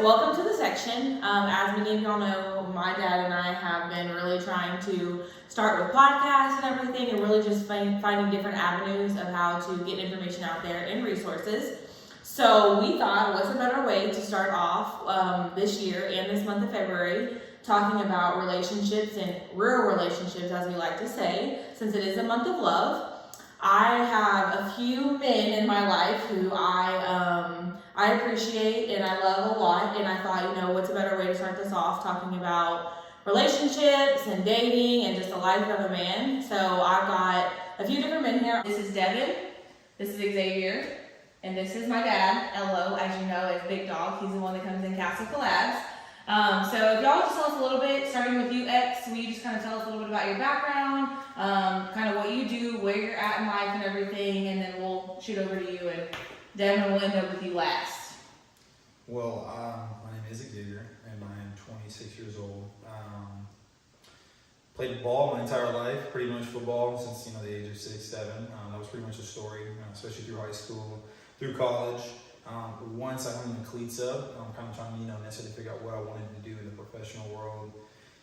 welcome to the section. As many of y'all know, my dad and I have been really trying to start with podcasts and everything, and really just finding different avenues of how to get information out there and resources. So we thought, what's a better way to start off this year and this month of February, talking about relationships and real relationships, as we like to say, since it is a month of love. I have a few men in my life who I appreciate and I love a lot, and I thought, what's a better way to start this off, talking about relationships and dating and just the life of a man. So I've got a few different men here. This is Devin, this is Xavier, and this is my dad, Elo, as you know, is Big Dog. He's the one that comes in Castle Collabs. So if y'all just tell us a little bit, starting with you, X, will you just kind of tell us a little bit about your background, kind of what you do, where you're at in life and everything, and then we'll shoot over to you, and Devin will end up with you last. Well, my name is Xavier, and I am 26 years old. Played ball my entire life, pretty much football since the age of 6, 7. That was pretty much a story, especially through high school, through college. Once I hung the cleats up, I'm kind of trying to necessarily figure out what I wanted to do in the professional world.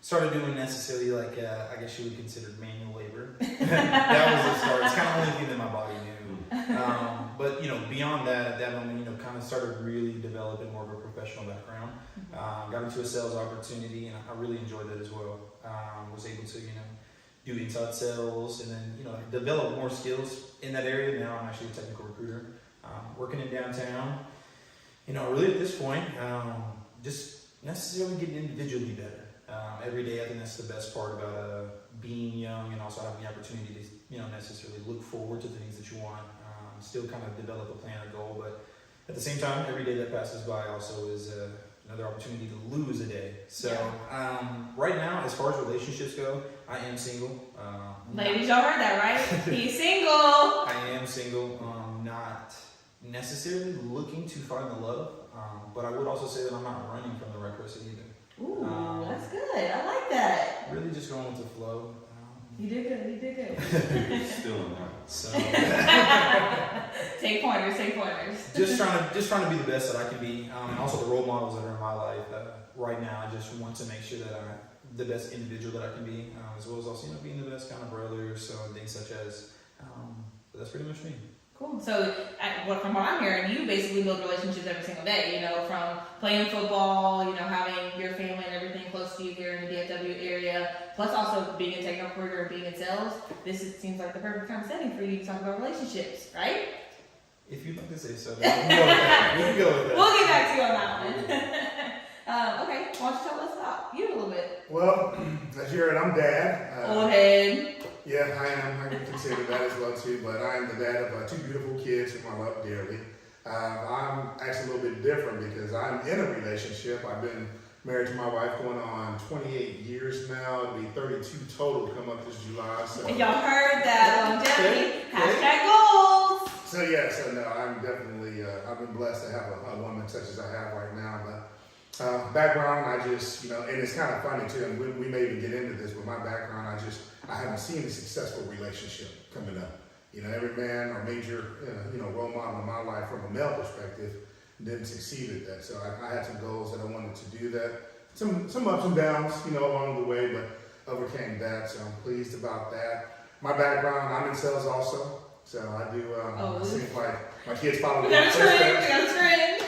Started doing necessarily I guess you would consider manual labor. That was the start. It's kind of the only thing that my body knew. But beyond that, at that moment, kind of started really developing more of a professional background. Got into a sales opportunity, and I really enjoyed that as well. Was able to do inside sales, and then develop more skills in that area. Now I'm actually a technical recruiter, working in downtown. Really at this point, just necessarily getting individually better. Every day, I think that's the best part about being young, and also having the opportunity to necessarily look forward to the things that you want. Still kind of develop a plan, a goal, but at the same time, every day that passes by also is another opportunity to lose a day. So right now, as far as relationships go, I am single. Ladies, y'all heard that, right? He's single. I am single. Not necessarily looking to find the love, but I would also say that I'm not running from the right person either. Ooh, that's good. I like that. Really just going with the flow. You did good. You did good. Still in that. So Take pointers. just trying to be the best that I can be, and also the role models that are in my life. Right now, I just want to make sure that I'm the best individual that I can be, as well as also being the best kind of brother. So things such as, but that's pretty much me. Cool. So, from what I'm hearing, you basically build relationships every single day. From playing football, having your family and everything close to you here in the DFW area, plus also being a technical recruiter and being in sales. Seems like the perfect kind of setting for you to talk about relationships, right? If you'd like to say so, we can go with that. We'll get back to you on that one. Okay, why don't you tell us about you a little bit? Well, as you heard, I'm Dad. Old head. Yeah, I am. I can consider that as well too. But I am the dad of 2 beautiful kids whom I love dearly. I'm actually a little bit different because I'm in a relationship. I've been married to my wife going on 28 years now. It'll be 32 total to come up this July. So And y'all heard that longevity. #goals. So no, I'm definitely. I've been blessed to have a woman such as I have right now. But background, I just and it's kind of funny too. And we may even get into this, but my background, I haven't seen a successful relationship coming up. Every man or major, role model in my life from a male perspective didn't succeed at that. So I had some goals that I wanted to do that. Some ups and downs, along the way, but overcame that. So I'm pleased about that. My background, I'm in sales also. So I do, it seems like my kids probably We got a trend.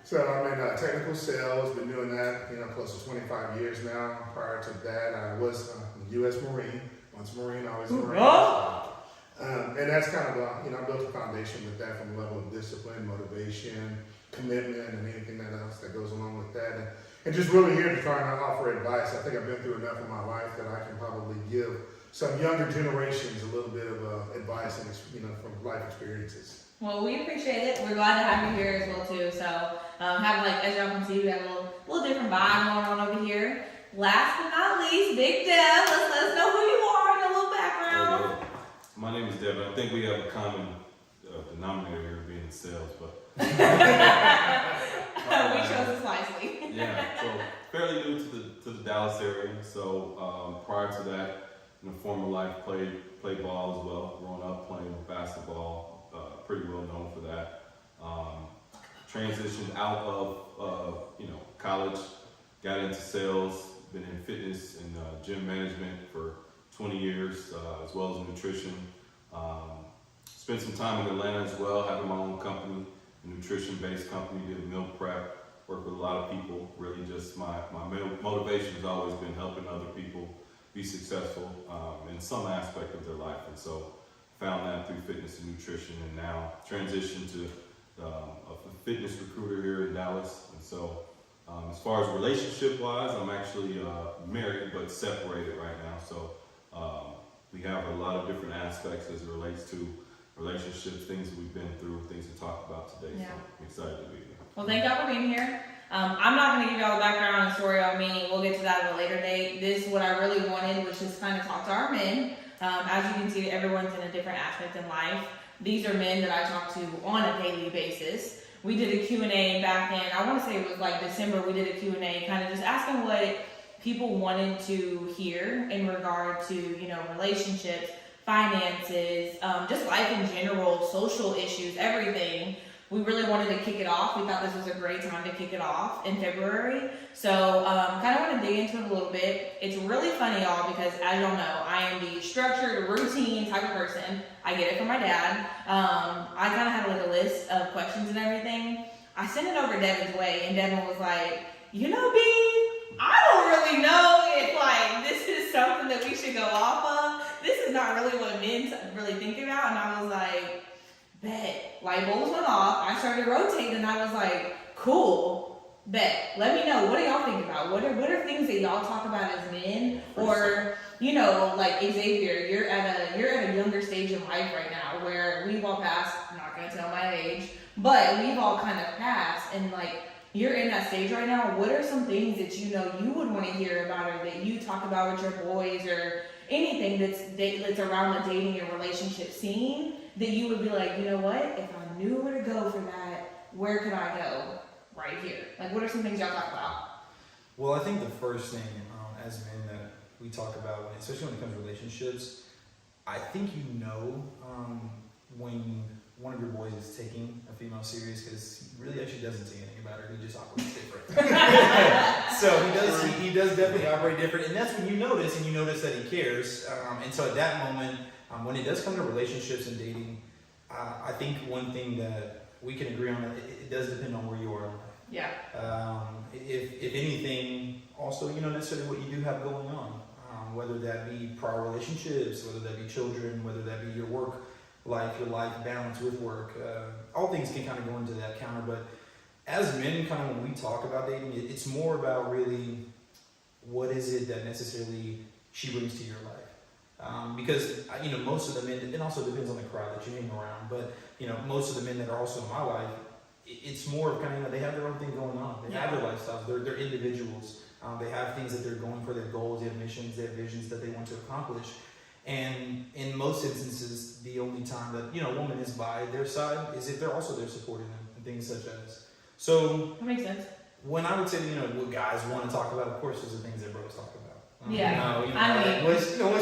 So I'm in technical sales, been doing that, close to 25 years now. Prior to that, I was a U.S. Marine. Once Marine, always a Marine. And that's kind of, I built a foundation with that from a level of discipline, motivation, commitment, and anything else that goes along with that. And just really here to try and offer advice. I think I've been through enough in my life that I can probably give some younger generations a little bit of advice and, from life experiences. Well, we appreciate it. We're glad to have you here as well too. So, as y'all can see, we have a little different vibe going on over here. Last but not least, Big Dev. Let us know who you are and a little background. My name is Devin. I think we have a common denominator here being in sales, but We chose this wisely. yeah. So fairly new to the Dallas area. So prior to that, in a former life, played ball as well. Growing up playing basketball. Pretty well known for that. Transitioned out of college, got into sales, been in fitness and gym management for 20 years, as well as nutrition. Spent some time in Atlanta as well, having my own company, a nutrition-based company, did meal prep, work with a lot of people. Really just my motivation has always been helping other people be successful in some aspect of their life. And so found that through fitness and nutrition, and now transitioned to a fitness recruiter here in Dallas. And so as far as relationship-wise, I'm actually married but separated right now. So we have a lot of different aspects as it relates to relationships, things that we've been through, things to talk about today. Yeah. So I'm excited to be here. Well, thank y'all for being here. I'm not going to give y'all the background and story on me. We'll get to that at a later date. This, what I really wanted, was just kind of talk to our men. As you can see, everyone's in a different aspect in life. These are men that I talk to on a daily basis. We did a Q&A back in, I want to say it was like December, we did a Q&A kind of just asking what people wanted to hear in regard to, you know, relationships, finances, just life in general, social issues, everything. We really wanted to kick it off. We thought this was a great time to kick it off in February. So kind of want to dig into it a little bit. It's really funny, y'all, because as y'all know, I am the structured, routine type of person. I get it from my dad. I kind of had like a list of questions and everything. I sent it over Devin's way, and Devin was like, you know, B, I don't really know if like this is something that we should go off of. This is not really what men really think about. And I was like, bet. Light bulbs went off. I started rotating, and I was like, cool, bet. Let me know. What do y'all think about? What are things that y'all talk about as men? Or, you know, like Xavier, you're at a younger stage of life right now where we've all passed, I'm not gonna tell my age, but we've all kind of passed, and like you're in that stage right now. What are some things that you know you would want to hear about, or that you talk about with your boys, or anything that's around the dating and relationship scene that you would be like, you know what, if I knew where to go for that, where could I go? Right here. Like, what are some things y'all talk about? Well, I think the first thing as men that we talk about, especially when it comes to relationships, I think you know when one of your boys is taking a female serious, because he really actually doesn't say anything about her. He just operates different. So he does definitely operate different, and that's when you notice, and you notice that he cares. And so at that moment, when it does come to relationships and dating, I think one thing that we can agree on, it does depend on where you are in life. Yeah. If anything, also, you know, necessarily what you do have going on, whether that be prior relationships, whether that be children, whether that be your work life, your life balance with work, all things can kind of go into that counter. But as men, kind of when we talk about dating, it's more about really what is it that necessarily she brings to your life. Because, you know, most of the men, it also depends on the crowd that you hang around, but, you know, most of the men that are also in my life, it's more of kind of, you know, they have their own thing going on. They have their lifestyles. They're individuals. They have things that they're going for, their goals, they have missions, they have visions that they want to accomplish. And in most instances, the only time that, you know, a woman is by their side is if they're also there supporting them and things such as. So That makes sense. when I would say, you know, what guys want to talk about, of course, those are things that bros talk about. Yeah. You know, I mean, what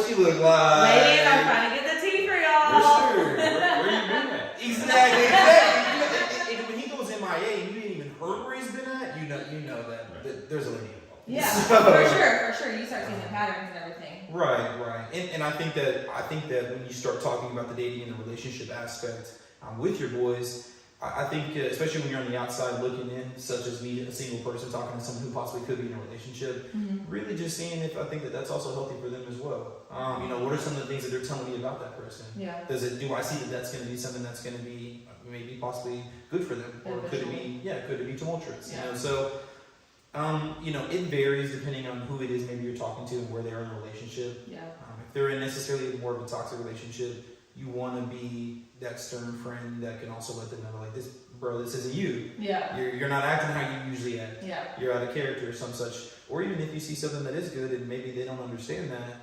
she look like. ladies, I'm trying to get the tea for y'all. For sure. Where you been at? Exactly. When he goes MIA and you ain't even heard where he's been at, you know that there's a lady involved. Yeah, So, for sure. You start seeing the patterns and everything. Right. And I think that when you start talking about the dating and the relationship aspect with your boys, I think especially when you're on the outside looking in, such as me, a single person talking to someone who possibly could be in a relationship, really just seeing if I think that that's also healthy for them as well. You know, what are some of the things that they're telling me about that person? Yeah. Do I see that that's going to be something that's going to be maybe possibly good for them, or could it be tumultuous? Yeah. You know, so. You know, it varies depending on who it is maybe you're talking to and where they are in a relationship. Yeah. If they're in necessarily more of a toxic relationship, you want to be that stern friend that can also let them know, like, this isn't you. Yeah. You're not acting how you usually act. Yeah. You're out of character or some such. Or even if you see something that is good and maybe they don't understand that,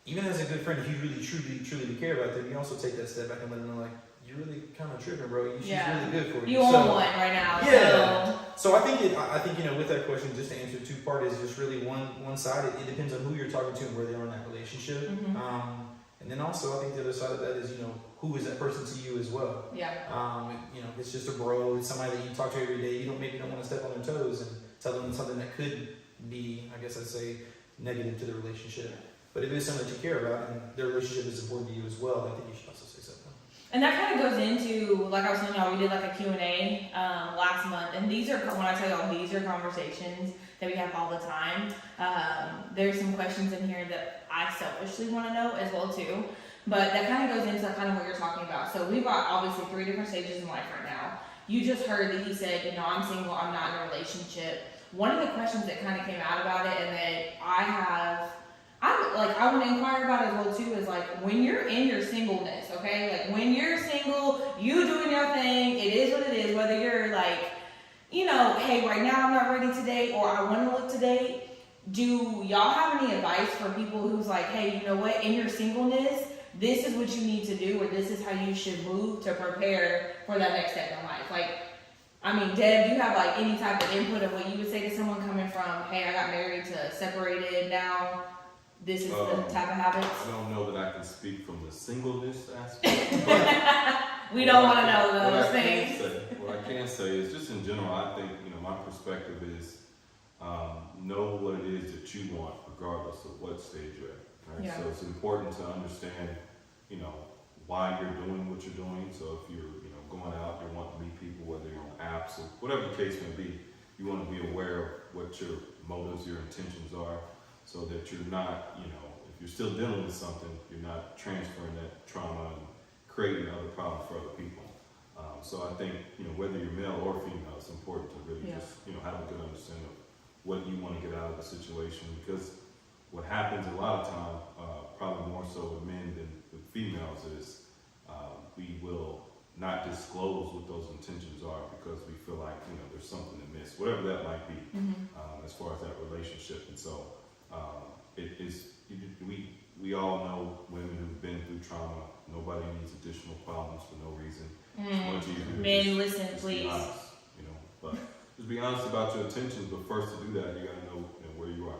even as a good friend, if you really truly care about them, you also take that step back and let them know, like, you're really kind of tripping, bro. She's really good for you. You own one right now. Yeah. So I think you know, with that question, just to answer two-part is just really one side. It depends on who you're talking to and where they are in that relationship. And then also I think the other side of that is, you know, who is that person to you as well. Yeah. You know, if it's just a bro, it's somebody that you talk to every day, maybe don't want to step on their toes and tell them something that could be, I guess I'd say, negative to the relationship. But if it's something that you care about and their relationship is important to you as well, I think you should also say something. And that kind of goes into, like I was telling y'all, we did like a Q&A last month, and these are, when I tell y'all, these are conversations that we have all the time. There's some questions in here that I selfishly want to know as well too, but that kind of goes into kind of what you're talking about. So we've got obviously 3 different stages in life right now. You just heard that he said, you know, I'm single, I'm not in a relationship. One of the questions that kind of came out about it, and that I want to inquire about as well too, is like, when you're in your singleness, okay? Like when you're single, you doing your thing, it is what it is, whether you're like, you know, hey, right now I'm not ready to date, or I want to look to date. Do y'all have any advice for people who's like, hey, you know what, in your singleness, this is what you need to do, or this is how you should move to prepare for that next step in life? Like, I mean, Deb, do you have like any type of input of what you would say to someone coming from, hey, I got married to separated, now this is the type of habits? I don't know that I can speak from the singleness aspect. We don't want to know those things. What I can say is, just in general, I think, you know, my perspective is know what it is that you want, regardless of what stage you're at. Right? Yeah. So it's important to understand, you know, why you're doing what you're doing. So if you're, you know, going out, you want to meet people, whether you're on apps or whatever the case may be, you want to be aware of what your motives, your intentions are, so that you're not, you know, if you're still dealing with something, you're not transferring that trauma and creating other problems for other people. So I think, you know, whether you're male or female, it's important to really just, you know, have a good understanding of what you want to get out of the situation, because what happens a lot of time, probably more so with men than with females, is we will not disclose what those intentions are because we feel like, you know, there's something to miss, whatever that might be, as far as that relationship. And so it is, we all know women who've been through trauma. Nobody needs additional problems for no reason. It's much easier to Men, just listen, be please. honest, you know, but just be honest about your intentions. But first, to do that, you gotta know, you know, where you are.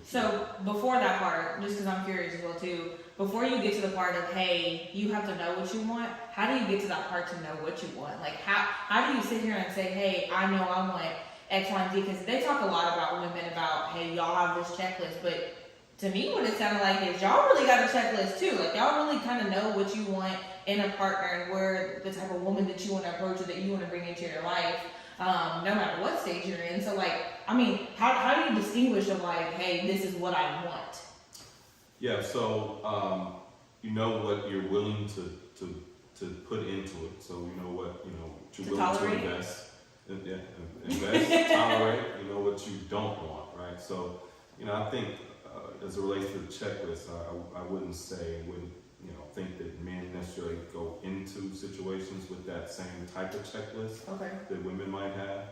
So before that part, just because I'm curious as well too, before you get to the part of, hey, you have to know what you want, how do you get to that part to know what you want? Like how do you sit here and say, hey, I know I want X, Y, and Z? Because they talk a lot about women about, hey, y'all have this checklist, but to me what it sounded like is y'all really got a checklist too. Like y'all really kind of know what you want in a partner and where the type of woman that you want to approach or that you want to bring into your life. No matter what stage you're in. So like, I mean, how do you distinguish of like, hey, this is what I want? Yeah, so you know what you're willing to put into it. So you know what you're willing tolerate. to invest. Invest, tolerate. You know what you don't want, right? So you know, I think as it relates to the checklist, I wouldn't think that men necessarily go into situations with that same type of checklist that women might have,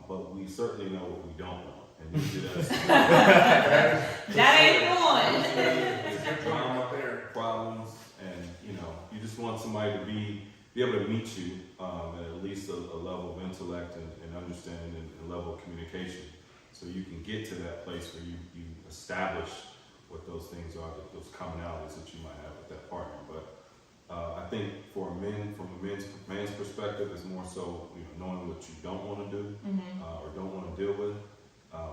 but we certainly know what we don't want, and usually that's that ain't one. Problems, and you know, you just want somebody to be able to meet you at least a level of intellect and understanding and level of communication, so you can get to that place where you establish what those things are, those commonalities that you might have with that partner. But I think for men, from a man's perspective, it's more so, you know, knowing what you don't want to do or don't want to deal with,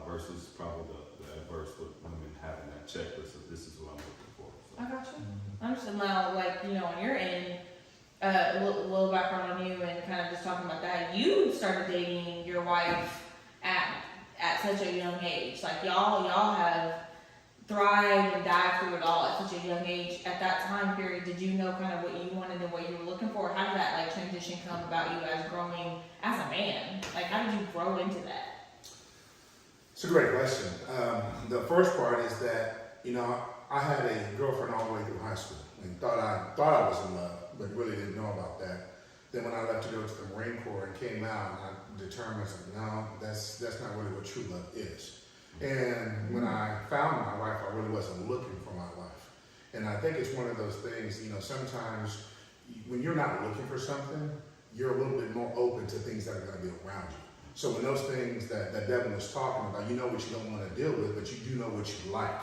versus probably the adverse with women having that checklist of this is what I'm looking for. So. I got you. I understand. Now, like, you know, on your end, a little background on you and kind of just talking about that. You started dating your wife at such a young age. Like y'all have thrived and dived through it all at such a young age. At that time period, did you know kind of what you wanted and what you were looking for? How did that like transition come about you as growing as a man? Like how did you grow into that? It's a great question. The first part is that, you know, I had a girlfriend all the way through high school and thought I was in love, but really didn't know about that. Then when I left to go to the Marine Corps and came out, I determined, no, that's not really what true love is. And when I found my wife, I really wasn't looking for my wife. And I think it's one of those things, you know, sometimes when you're not looking for something, you're a little bit more open to things that are going to be around you. So when those things that Devin was talking about, you know what you don't want to deal with, but you do know what you like.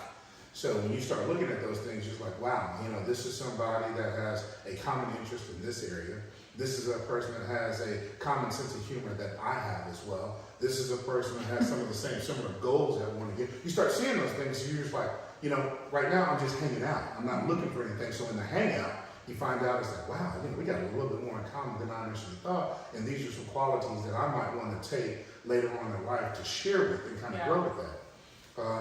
So when you start looking at those things, you're like, wow, you know, this is somebody that has a common interest in this area. This is a person that has a common sense of humor that I have as well. this is a person that has some of the same similar goals that I want to get. You start seeing those things, so you're just like, you know, right now I'm just hanging out. I'm not looking for anything. So in the hangout, you find out it's like, wow, you know, we got a little bit more in common than I initially thought. And these are some qualities that I might want to take later on in life to share with and kind of grow with that.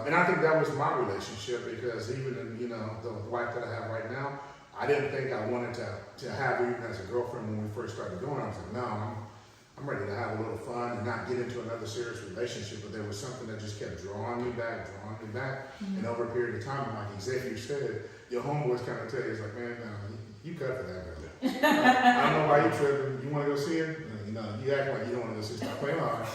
And I think that was my relationship, because even in, you know, the wife that I have right now, I didn't think I wanted to have her even as a girlfriend when we first started going. I was like, no, I'm ready to have a little fun and not get into another serious relationship. But there was something that just kept drawing me back. Mm-hmm. And over a period of time, like Xavier said, your homeboys kind of tell you, it's like, man, no, you cut for that girl. I don't know why you tripping. You want to go see her? You know, you act like you don't want to go see her. Stop playing hard.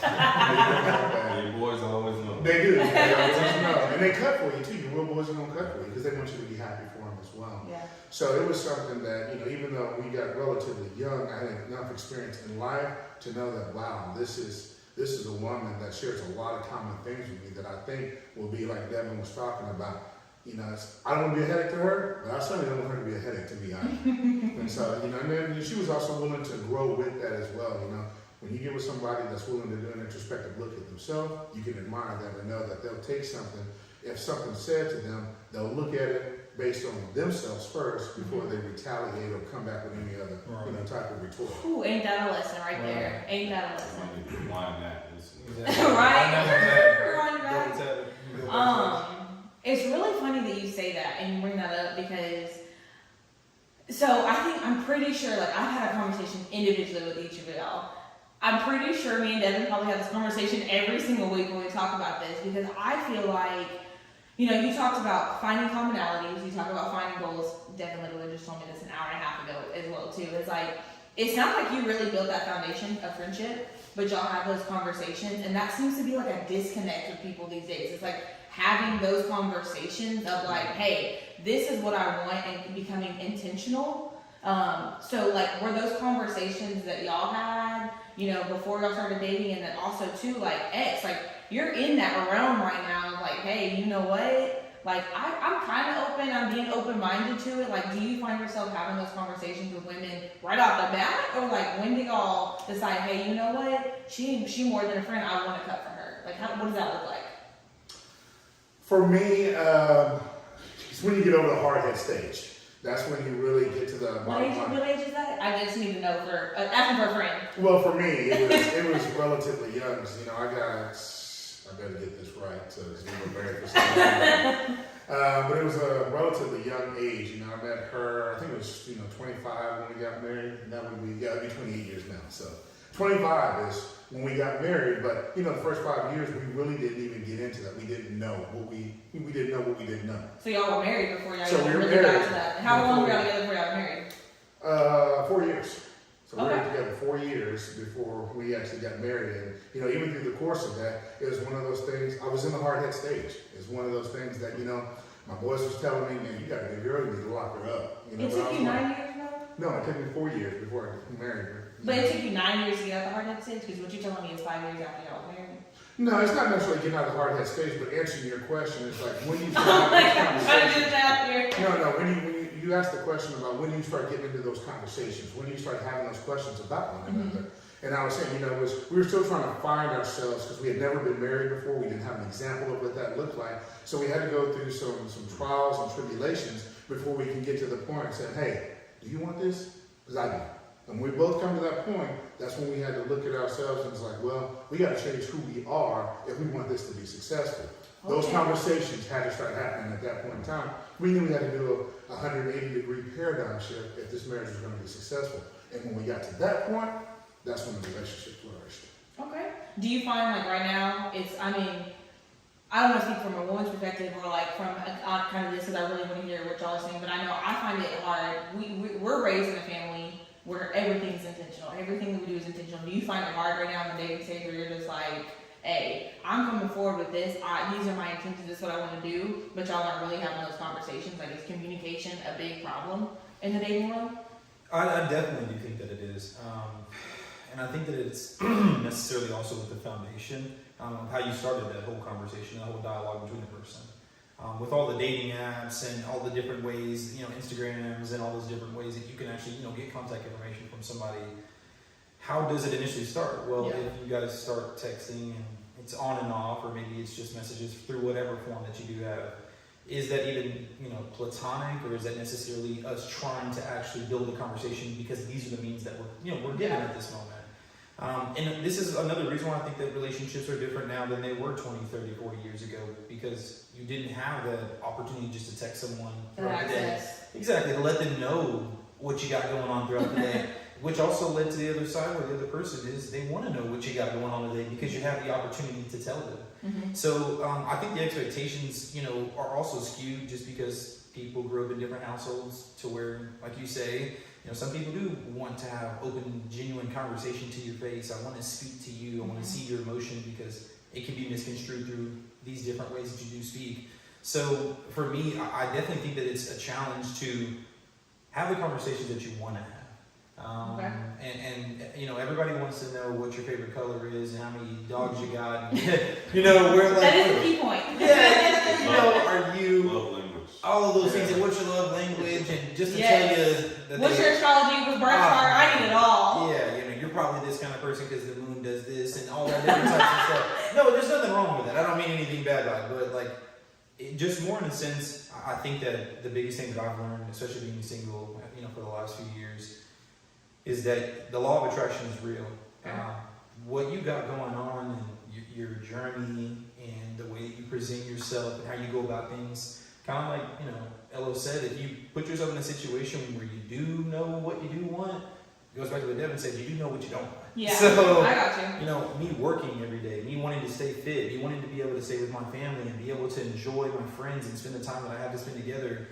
Your boys always know. They do. They always know. And they cut for you too. Your real boys are going to cut for you because they want you to be happy for them as well. Yeah. So it was something that, you know, even though we got relatively young, I had enough experience in life to know that, wow, this is a woman that shares a lot of common things with me that I think will be like Devin was talking about. You know, I don't want to be a headache to her, but I certainly don't want her to be a headache to me either. And so, you know, and then she was also willing to grow with that as well. You know, when you get with somebody that's willing to do an introspective look at themselves, you can admire them and know that they'll take something. If something's said to them, they'll look at it based on themselves first before they retaliate or come back with any other, you know, type of retort. Ooh, ain't that a lesson right there? Ain't that a lesson? Why that? Right? It's really funny that you say that and you bring that up, because so I'm pretty sure, like, I've had a conversation individually with each of y'all. I'm pretty sure me and Devin probably have this conversation every single week when we talk about this, because I feel like, you know, you talked about finding commonalities, you talk about finding goals. Devin literally just told me this an hour and a half ago as well too. It's like, it sounds like you really built that foundation of friendship, but y'all have those conversations, and that seems to be like a disconnect with people these days. It's like having those conversations of like, hey, this is what I want, and becoming intentional. So like, were those conversations that y'all had, you know, before y'all started dating, and then also too, like, like, you're in that realm right now of like, hey, you know what? Like, I'm kind of open, I'm being open-minded to it. Like, do you find yourself having those conversations with women right off the bat? Or like, when do y'all decide, hey, you know what? She more than a friend, I want to cut for her. Like, what does that look like? For me, it's when you get over the hard head stage. That's when you really get to the bottom line. What age is that? I just need to know for asking for a friend. Well, for me, it was relatively young. You know, I better get this right, so we were married for some time. But it was a relatively young age. You know, I met her, I think it was, 25 when we got married. And that would be, it'd be 28 years now. So 25 is when we got married. But, the first 5 years, we really didn't even get into that. We didn't know what we didn't know what we didn't know. So y'all were married before y'all really got to that. How long were y'all together before y'all were married? 4 years. So we were together 4 years before we actually got married. And, even through the course of that, it was one of those things. I was in the hard head stage. It's one of those things that, my boys was telling me, man, you got a good girl, you need to lock her up. It took you 9 years, though? No, it took me 4 years before I married her. But it took you 9 years to get out the hard head stage? Because what you're telling me is 5 years after y'all married. No, it's not necessarily getting out of the hard head stage, but answering your question is like when you start when you ask the question about when you start getting into those conversations, when you start having those questions about one another. And I was saying, we were still trying to find ourselves because we had never been married before. We didn't have an example of what that looked like. So we had to go through some trials and tribulations before we can get to the point and say, hey, do you want this? Because I do. And when we both come to that point, that's when we had to look at ourselves and it's like, well, we got to change who we are if we want this to be successful. Okay. Those conversations had to start happening at that point in time. We knew we had to do a 180-degree paradigm shift if this marriage was going to be successful. And when we got to that point, that's when the relationship flourished. Okay. Do you find like right now, I don't want to speak from a woman's perspective or like from kind of this because I really want to hear what y'all are saying, but I know I find it hard. We're raised in a family where everything's intentional. Everything that we do is intentional. Do you find it hard right now in the dating stage where you're just like, hey, I'm coming forward with this. These are my intentions. This is what I want to do. But y'all aren't really having those conversations. Like, is communication a big problem in the dating world? I definitely do think that it is. And I think that it's necessarily also with the foundation of how you started that whole conversation, that whole dialogue between the person. With all the dating apps and all the different ways, Instagrams and all those different ways that you can actually, get contact information from somebody. how does it initially start? Well, Yeah. if you guys start texting and it's on and off, or maybe it's just messages through whatever form that you do have, is that even, platonic, or is that necessarily us trying to actually build a conversation because these are the means that we're given at this moment? And this is another reason why I think that relationships are different now than they were 20, 30, 40 years ago, because you didn't have the opportunity just to text someone throughout the day. Exactly, to let them know what you got going on throughout the day, which also led to the other side where the other person is, they want to know what you got going on today because you have the opportunity to tell them. Mm-hmm. So I think the expectations, are also skewed just because people grew up in different households to where, like you say, some people do want to have open, genuine conversation to your face. I want to speak to you. I want to see your emotion because it can be misconstrued through these different ways that you do speak. So for me, I definitely think that it's a challenge to have the conversations that you want to have. And everybody wants to know what your favorite color is and how many dogs you got. Where like, that is a key point. Yeah, are you Love language. all of those things, and what's your love language, and just to Yes. tell you that What's your astrology with birth chart? I need it all. Yeah, you're probably this kind of person because the moon does this and all that different types of stuff. No, there's nothing wrong with that. I don't mean anything bad by it, but just more in a sense, I think that the biggest thing that I've learned, especially being single, for the last few years, is that the law of attraction is real. What you got going on and your journey and the way that you present yourself and how you go about things, kind of like, Elo said, if you put yourself in a situation where you do know what you do want, it goes back to what Devin said, you do know what you don't want. Yeah, So, I got you. Me working every day, me wanting to stay fit, me wanting to be able to stay with my family and be able to enjoy my friends and spend the time that I have to spend together,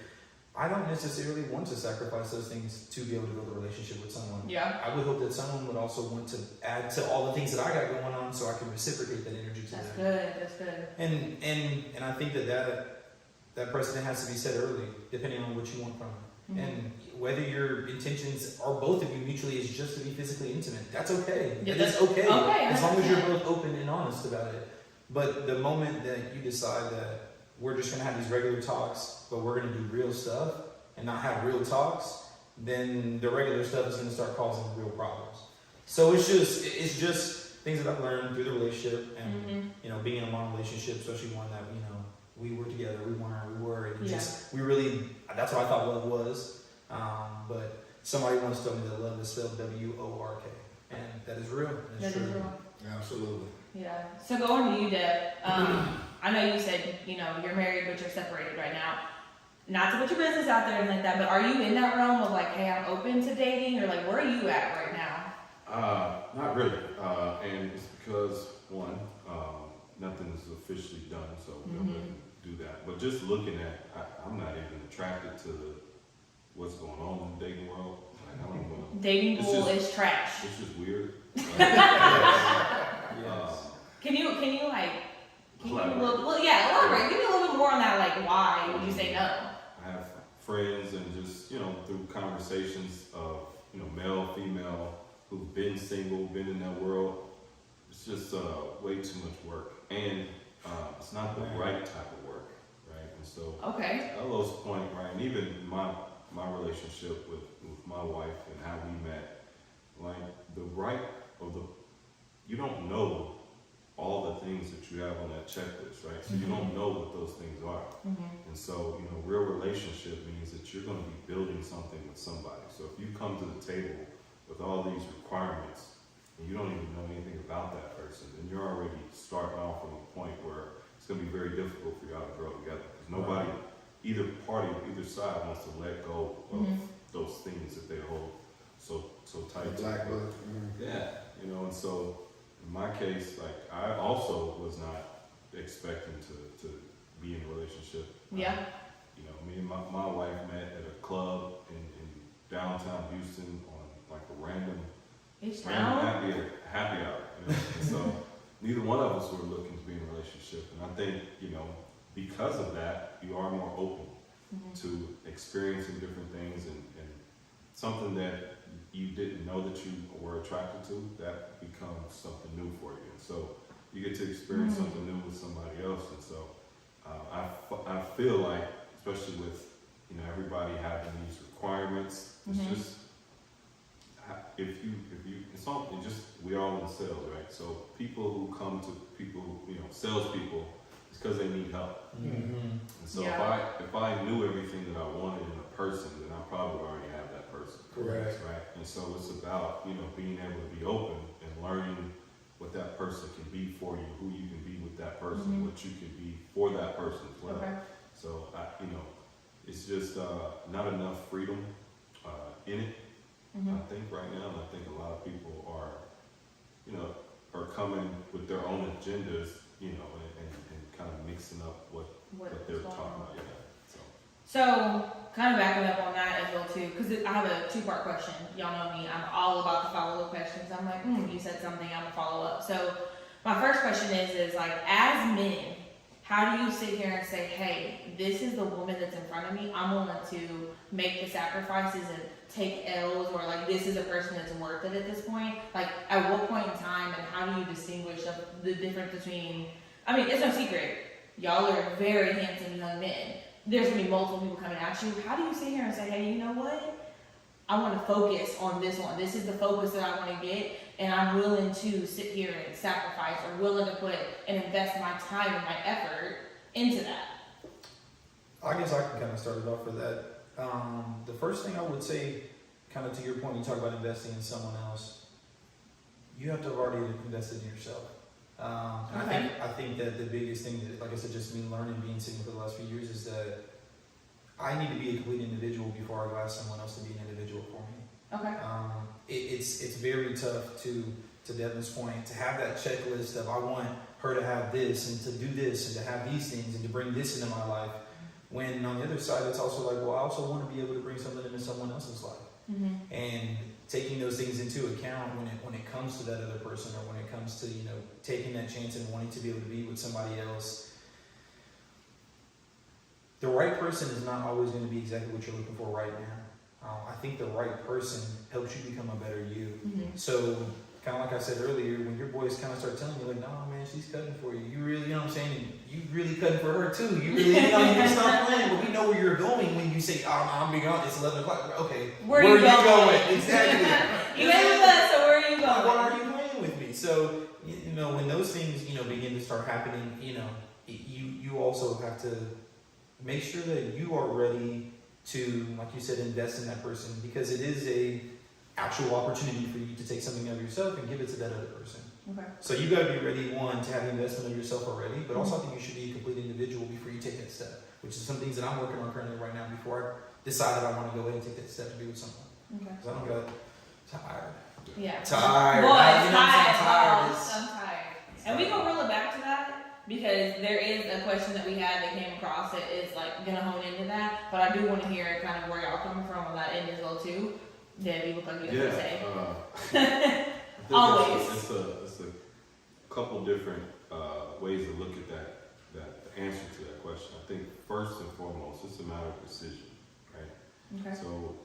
I don't necessarily want to sacrifice those things to be able to build a relationship with someone. Yeah. I would hope that someone would also want to add to all the things that I got going on so I can reciprocate that energy to That's them. good. That's good. And I think that precedent has to be set early, depending on what you want from it. Mm-hmm. And whether your intentions are both of you mutually is just to be physically intimate, that's okay. Yeah, It is that's okay. okay, As long as you're 100%. both open and honest about it. But the moment that you decide that we're just going to have these regular talks, but we're going to do real stuff and not have real talks, then the regular stuff is going to start causing real problems. So it's just things that I've learned through the relationship and being in a long relationship, especially one that we were together, we were, and we really, that's what I thought love was. But somebody once told me that love is spelled WORK, and that is real. That is true. Absolutely. Yeah. So going to you, Deb. I know you said you're married, but you're separated right now. Not to put your business out there and like that, but are you in that realm of like, hey, I'm open to dating, or like, where are you at right now? Not really. And it's because, one, nothing is officially done, so we don't do that. But just looking at, I'm not even attracted to what's going on in the dating world. Like, I don't want Dating pool is trash. It's just weird. Can you like, Elaborate. elaborate. Give me a little bit more on that. Like, why would you say no? I have friends and just, through conversations of, male, female, who've been single, been in that world, it's just way too much work. And it's not the right type of work, right? And so, Elo's point, right, and even my relationship with my wife and how we met, like you don't know all the things that you have on that checklist, right? So you don't know what those things are. And so, real relationship means that you're going to be building something with somebody. So if you come to the table with all these requirements and you don't even know anything about that person, then you're already starting off from a point where it's going to be very difficult for y'all to grow together. Because nobody, either party, either side wants to let go of those things that they hold so tight. Black book. Yeah, and so in my case, like I also was not expecting to be in a relationship. Yeah. Me and my wife met at a club in downtown Houston on like a random happy hour. And so neither one of us were looking to be in a relationship. And I think, because of that, you are more open to experiencing different things and something that you didn't know that you were attracted to, that becomes something new for you. And so you get to experience something new with somebody else. And so I feel like, especially with everybody having these requirements, it's just if you, it's all, it just, we all in sales, right? So people who come to people, salespeople, it's because they need help. Mm-hmm. And so Yeah. if I knew everything that I wanted in a person, then I probably would already have that person. Correct. Right? And so it's about, being able to be open and learning what that person can be for you, who you can be with that person, what you can be for that person as well. Okay. So, it's just not enough freedom in it, I think, right now. And I think a lot of people are coming with their own agendas, and kind of mixing up what they're talking about. Yeah. So, kind of backing up on that as well too, because I have a two-part question. Y'all know me, I'm all about the follow-up questions. I'm like, you said something, I'm gonna follow up. So, my first question is like, as men, how do you sit here and say, hey, this is the woman that's in front of me, I'm willing to make the sacrifices and take L's, or like, this is a person that's worth it at this point? Like, at what point in time, and how do you distinguish the difference between, I mean, it's no secret, y'all are very handsome young men. There's gonna be multiple people coming at you. How do you sit here and say, hey, you know what? I want to focus on this one. This is the focus that I want to get, and I'm willing to sit here and sacrifice, or willing to put and invest my time and my effort into that. I guess I can kind of start it off with that. The first thing I would say, kind of to your point, you talk about investing in someone else. You have to have already invested in yourself. Okay. I think that the biggest thing that, like I said, just me learning, being single for the last few years, is that I need to be a complete individual before I go ask someone else to be an individual for me. Okay. It's very tough to Devin's point, to have that checklist of I want her to have this and to do this and to have these things and to bring this into my life. When on the other side, it's also like, well, I also want to be able to bring something into someone else's life. Mm-hmm. And taking those things into account when it comes to that other person, or when it comes to taking that chance and wanting to be able to be with somebody else. The right person is not always going to be exactly what you're looking for right now. I think the right person helps you become a better you. Mm-hmm. So, kind of like I said earlier, when your boys kind of start telling you, like, no, man, she's cutting for you. You really, I'm saying, you really cutting for her too. You really, you can stop playing, but we know where you're going when you say, I'm being honest, it's 11 o'clock. Okay, where are you going? Exactly. You ain't with us, so where are you going? Why are you playing with me? So, when those things, begin to start happening, you also have to make sure that you are ready to, like you said, invest in that person, because it is a actual opportunity for you to take something of yourself and give it to that other person. Okay. So you got to be ready, one, to have the investment of yourself already, but also I think you should be a complete individual before you take that step, which is some things that I'm working on currently right now before I decide that I want to go ahead and take that step to be with someone. Okay. Because I don't get tired. Yeah. Tired. Boy, I'm tired. tired. I'm tired. And we gonna reel it back to that, because there is a question that we had that came across that is like gonna hone into that. But I do want to hear kind of where y'all coming from on that end as well too. Debbie, look like you have to say. I think Always. It's a couple different ways to look at that answer to that question. I think first and foremost, it's a matter of decision, right? Okay. So,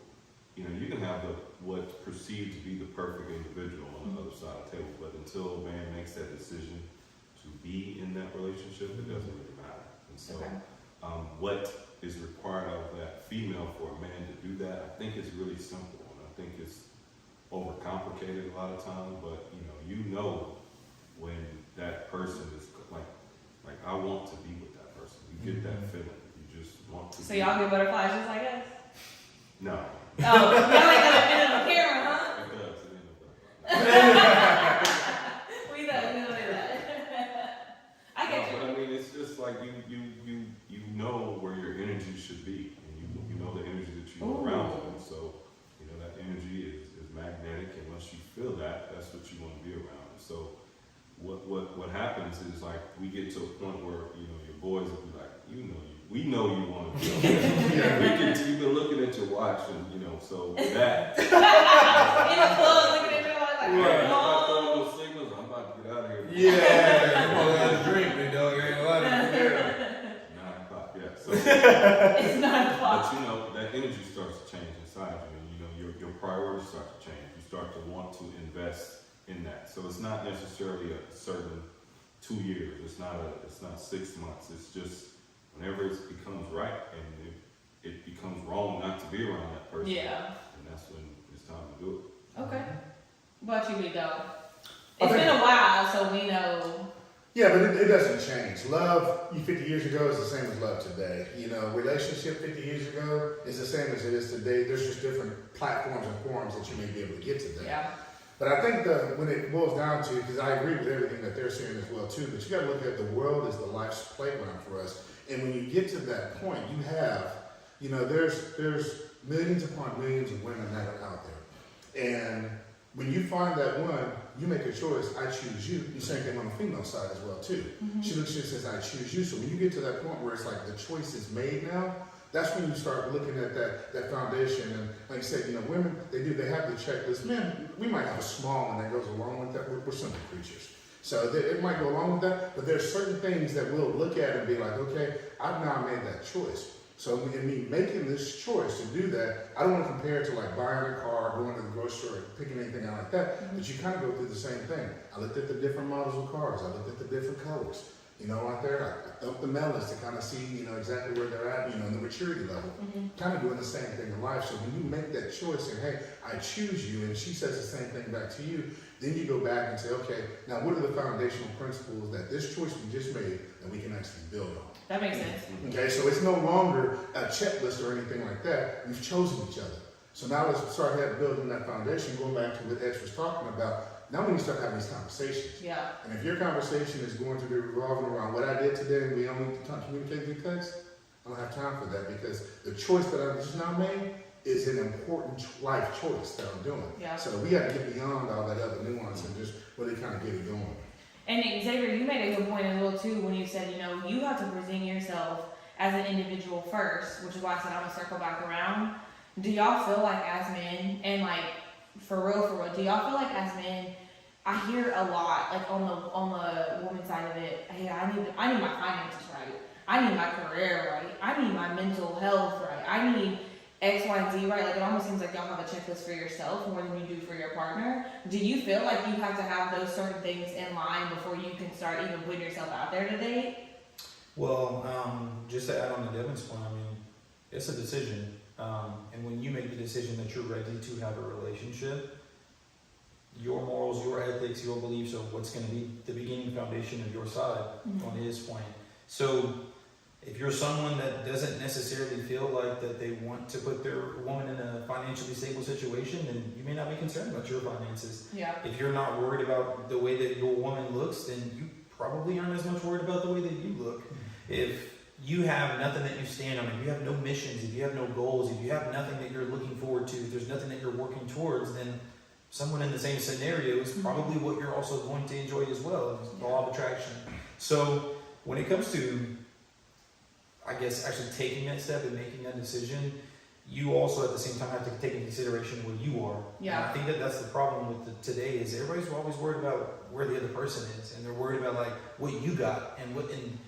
you can have what's perceived to be the perfect individual on the other side of the table, but until a man makes that decision to be in that relationship, it doesn't really matter. And so, what is required of that female for a man to do that, I think it's really simple. And I think it's overcomplicated a lot of times, but when that person is like I want to be with that person. You get that feeling. You just want to. So y'all get butterflies just like us? No. Oh, y'all ain't got a bit on the camera, huh? It does. It is. We know that. I get you. But I mean, it's just like you know where your energy should be, and you know the energy that you know around it, and so that energy is magnetic, and once you feel that, that's what you want to be around. And so what happens is, like, we get to a point where your boys will be like, we know you want to be on there. You've been looking at your watch, and so that. In the club, looking at your watch like, Right. oh. Throwing those signals, I'm about to get out of here. Yeah, I'm gonna have a drink, big dog. Ain't a lot of 9 o'clock, yeah. So, It's 9 o'clock. but that energy starts to change inside you, and your priorities start to change. You start to want to invest in that. So it's not necessarily a certain 2 years. It's not 6 months. It's just whenever it becomes right, and it becomes wrong not to be around that person. Yeah. And that's when it's time to do it. Okay. What about you, Miguel? I It's think- been a while, so we know. Yeah, but it doesn't change. Love 50 years ago is the same as love today. You know, relationship 50 years ago is the same as it is today. There's just different platforms and forums that you may be able to get to that. Yeah. But I think when it boils down to, because I agree with everything that they're saying as well too, but you got to look at the world as the life's playground for us. And when you get to that point, you have, you know, there's millions upon millions of women that are out there. And when you find that one, you make a choice, I choose you. The same thing on the female side as well too. Mm-hmm. She looks and says, I choose you. So when you get to that point where it's like the choice is made now, that's when you start looking at that foundation. And like I said, you know, women, they have the checklist. Men, we might have a small one that goes along with that. We're simple creatures. So it might go along with that, but there's certain things that we'll look at and be like, okay, I've now made that choice. So in me making this choice to do that, I don't want to compare it to like buying a car, going to the grocery store, picking anything out like that. Mm-hmm. But you kind of go through the same thing. I looked at the different models of cars. I looked at the different colors. You know, out there, I thumped the melons to kind of see, you know, exactly where they're at, you know, in the maturity level. Mm-hmm. Kind of doing the same thing in life. So when you make that choice and, hey, I choose you, and she says the same thing back to you, then you go back and say, okay, now what are the foundational principles that this choice we just made that we can actually build on? That makes sense. Okay, so it's no longer a checklist or anything like that. We've chosen each other. So now let's start building that foundation, going back to what X was talking about. Now we need to start having these conversations. Yeah. And if your conversation is going to be revolving around what I did today and we only communicate through text, I don't have time for that, because the choice that I just now made is an important life choice that I'm doing. Yeah. So we got to get beyond all that other nuance and just really kind of get it going. And Xavier, you made a good point as well too when you said, you know, you have to present yourself as an individual first, which is why I said I'm gonna circle back around. Do y'all feel like as men, and like for real, do y'all feel like as men, I hear a lot like on the woman's side of it, hey, I need my finances right, I need my career right, I need my mental health right, I need X, Y, and Z right? Like it almost seems like y'all have a checklist for yourself more than you do for your partner. Do you feel like you have to have those certain things in line before you can start even putting yourself out there to date? Well, just to add on to Devin's point, I mean, it's a decision. And when you make the decision that you're ready to have a relationship, your morals, your ethics, your beliefs are what's going to be the beginning foundation of your side on his point. So if you're someone that doesn't necessarily feel like that they want to put their woman in a financially stable situation, then you may not be concerned about your finances. Yeah. If you're not worried about the way that your woman looks, then you probably aren't as much worried about the way that you look. If you have nothing that you stand on, if you have no missions, if you have no goals, if you have nothing that you're looking forward to, if there's nothing that you're working towards, then someone in the same scenario is probably what you're also going to enjoy as well. It's the law of attraction. So when it comes to, I guess, actually taking that step and making that decision, you also at the same time have to take into consideration where you are. Yeah. And I think that that's the problem with today is everybody's always worried about where the other person is, and they're worried about like what you got and what and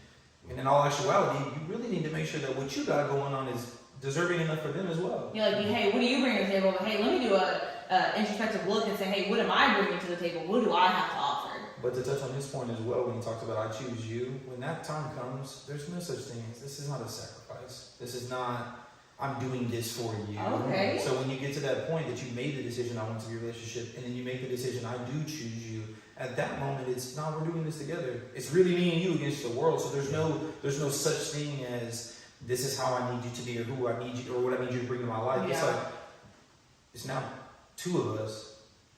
in all actuality, you really need to make sure that what you got going on is deserving enough for them as well. You're like, hey, what do you bring to the table? But hey, let me do a introspective look and say, hey, what am I bringing to the table? What do I have to offer? But to touch on his point as well, when he talks about I choose you, when that time comes, there's no such thing as this is not a sacrifice. This is not I'm doing this for you. Okay. So when you get to that point that you made the decision I want to be a relationship, and then you make the decision I do choose you, at that moment it's no, we're doing this together. It's really me and you against the world. So there's no such thing as this is how I need you to be or who I need you or what I need you to bring to my life. Yeah. It's like it's now two of us.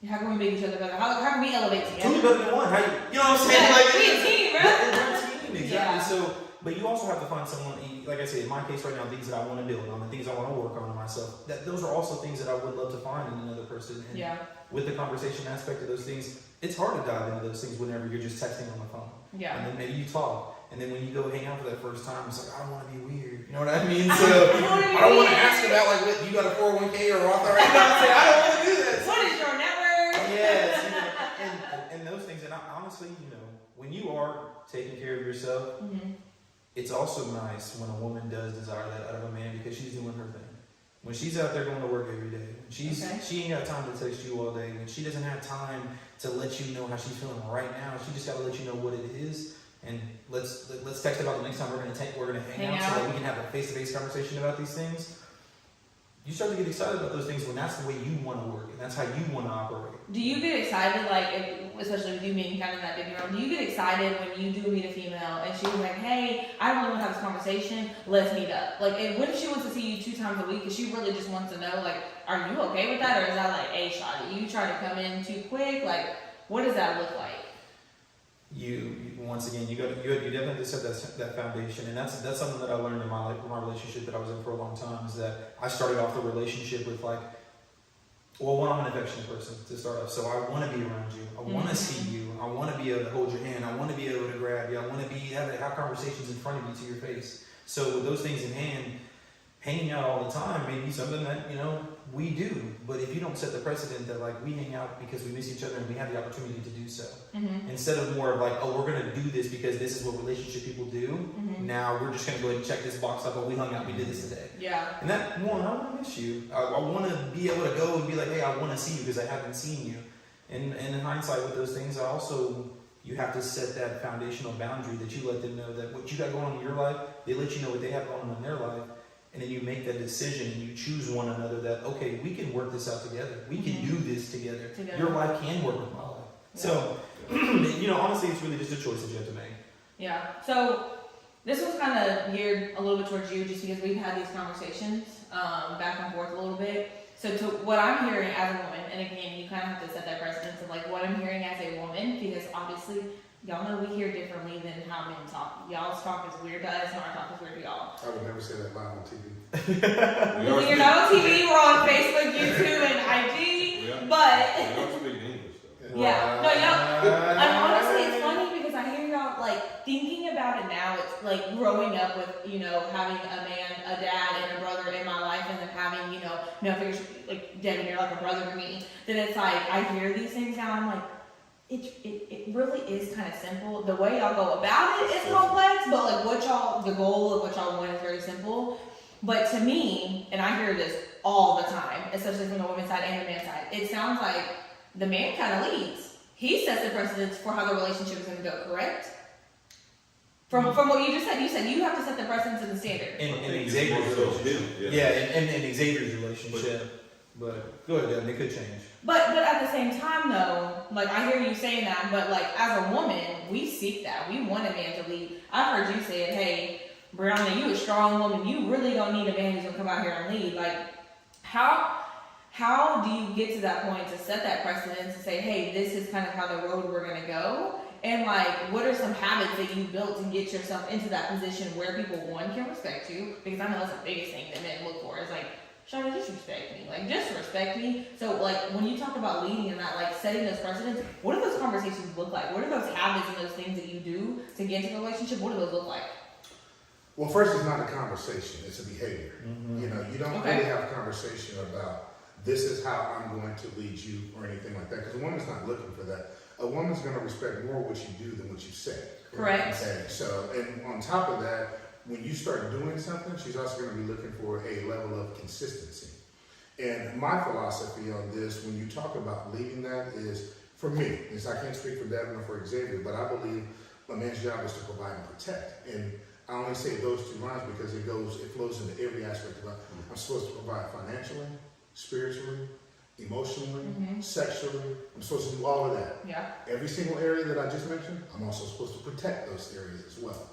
How can we make each other better? How can we elevate Two together? is better than one. How you know what I'm saying? Yeah, Like we a team, bro. We're a team, exactly. Yeah. So, but you also have to find someone. Like I said, in my case right now, things that I want to build on, the things I want to work on in myself. That those are also things that I would love to find in another person. And Yeah. with the conversation aspect of those things, it's hard to dive into those things whenever you're just texting on the phone. Yeah. And then maybe you talk. And then when you go hang out for that first time, it's like, I don't want to be weird. You know what I mean? So I don't wanna be I don't want to weird. ask about like, what, you got a 401k or Roth IRA? You know what I'm saying? I don't want to do that. What is your network? Yes, you know, and those things. And honestly, you know, when you are taking care of yourself, it's also nice when a woman does desire that out of a man because she's doing her thing. When she's out there going to work every day, she ain't got time to text you all day. When she doesn't have time to let you know how she's feeling right now, she just got to let you know what it is. And let's text about the next time we're gonna hang out so that we can have a face-to-face conversation about these things. you start to get excited about those things when that's the way you want to work and that's how you want to operate. Do you get excited, like, especially with you being kind of that big girl, do you get excited when you do meet a female and she's like, hey, I really want to have this conversation, let's meet up? Like, and what if she wants to see you 2 times a week and she really just wants to know, like, are you okay with that? Or is that like a shot? You try to come in too quick? Like, what does that look like? You once again, you definitely have to set that foundation, and that's something that I learned in my relationship that I was in for a long time. Is that I started off the relationship with like, well, one, I'm an affectionate person to start off, so I want to be around you. I want to see you. I want to be able to hold your hand. I want to be able to grab you. I want to have conversations in front of you to your face. So with those things in hand, hanging out all the time may be something that we do. But if you don't set the precedent that like we hang out because we miss each other and we have the opportunity to do so, instead of more of like, oh, we're gonna do this because this is what relationship people do. Now we're just gonna go ahead and check this box off. Oh, we hung out. We did this today. Yeah. And that one, I want to miss you. I want to be able to go and be like, hey, I want to see you because I haven't seen you. And in hindsight with those things, you have to set that foundational boundary that you let them know that what you got going on in your life, they let you know what they have going on in their life. And then you make that decision and you choose one another that, okay, we can work this out together. We can do this together. Your life can work with my life. Yeah. So, honestly, it's really just a choice that you have to make. Yeah. So this was kind of geared a little bit towards you just because we've had these conversations back and forth a little bit. So to what I'm hearing as a woman, and again, you kind of have to set that precedence of like what I'm hearing as a woman, because obviously y'all know we hear differently than how men talk. Y'all's talk is weird to us, and our talk is weird to y'all. I would never say that live on TV. When you're not on TV, we're on Facebook, YouTube, and IG. But we don't speak English though. yeah, no, y'all. And honestly, it's funny because I hear y'all like thinking about it now. It's like growing up with having a dad, and a brother in my life, and then having male figures like Devin, you're like a brother to me. Then it's like I hear these things now. I'm like. It really is kind of simple. The way y'all go about it is complex, but like the goal of what y'all want is very simple. But to me, and I hear this all the time, especially from the women's side and the man's side, it sounds like the man kind of leads. He sets the precedence for how the relationship is going to go, correct? From what you just said, you said you have to set the precedence and the standard. In Xavier's relationship. Yeah, in Xavier's relationship. But go ahead, Devin, it could change. But at the same time, though, like I hear you saying that, but like as a woman, we seek that. We want a man to lead. I've heard you say it, hey, Brianna, you a strong woman. You really don't need a man who's gonna come out here and lead. Like, how do you get to that point to set that precedence and say, hey, this is kind of how the road we're gonna go? And like, what are some habits that you built to get yourself into that position where people, one, can respect you? Because I know that's the biggest thing that men look for is like, Shawty, just respect me. Like, just respect me. So, like, when you talk about leading and that, like, setting those precedents, what do those conversations look like? What are those habits and those things that you do to get into a relationship? What do those look like? Well, first, it's not a conversation. It's a behavior. You don't really have a conversation about this is how I'm going to lead you or anything like that. Because a woman's not looking for that. A woman's going to respect more what you do than what you say. Correct. Okay. So, and on top of that, when you start doing something, she's also going to be looking for a level of consistency. And my philosophy on this, when you talk about leading that, is for me, I can't speak for Devin or for Xavier, but I believe a man's job is to provide and protect. And I only say those 2 lines because it flows into every aspect of life. I'm supposed to provide financially, spiritually, emotionally, sexually. I'm supposed to do all of that. Yeah. Every single area that I just mentioned, I'm also supposed to protect those areas as well.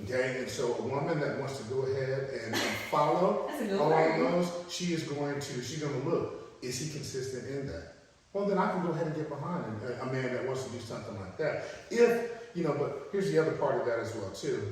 Okay, and so a woman that wants to go ahead and follow along those, she's going to look, is he consistent in that? Well, then I can go ahead and get behind a man that wants to do something like that. But here's the other part of that as well, too.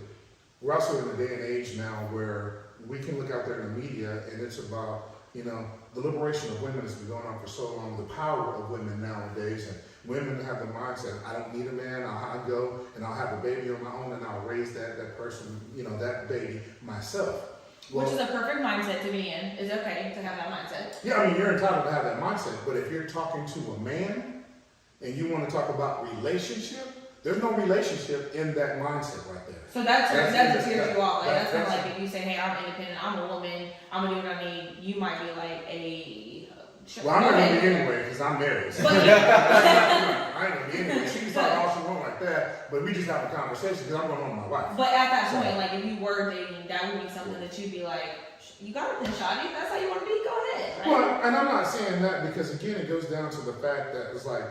We're also in a day and age now where we can look out there in the media and it's about, the liberation of women has been going on for so long, the power of women nowadays, and women have the mindset, I don't need a man, I'll go and I'll have a baby on my own and I'll raise that person, that baby myself. Well, which is a perfect mindset to be in. It's okay to have that mindset. Yeah, I mean, you're entitled to have that mindset, but if you're talking to a man and you want to talk about relationship, there's no relationship in that mindset right there. So that's a tears you off. Like that's kind of like if you say, hey, I'm independent, I'm a woman, I'm gonna do what I need. You might be like a. Well, I'm not gonna be anyway because I'm married. So I ain't gonna be anyway. She can talk all she wants like that, but we just have a conversation because I'm going home with my wife. But at that point, like if you were dating, that would be something that you'd be like, you got it then, Shadi. If that's how you want to be, go ahead. Right? Well, and I'm not saying that because again, it goes down to the fact that it's like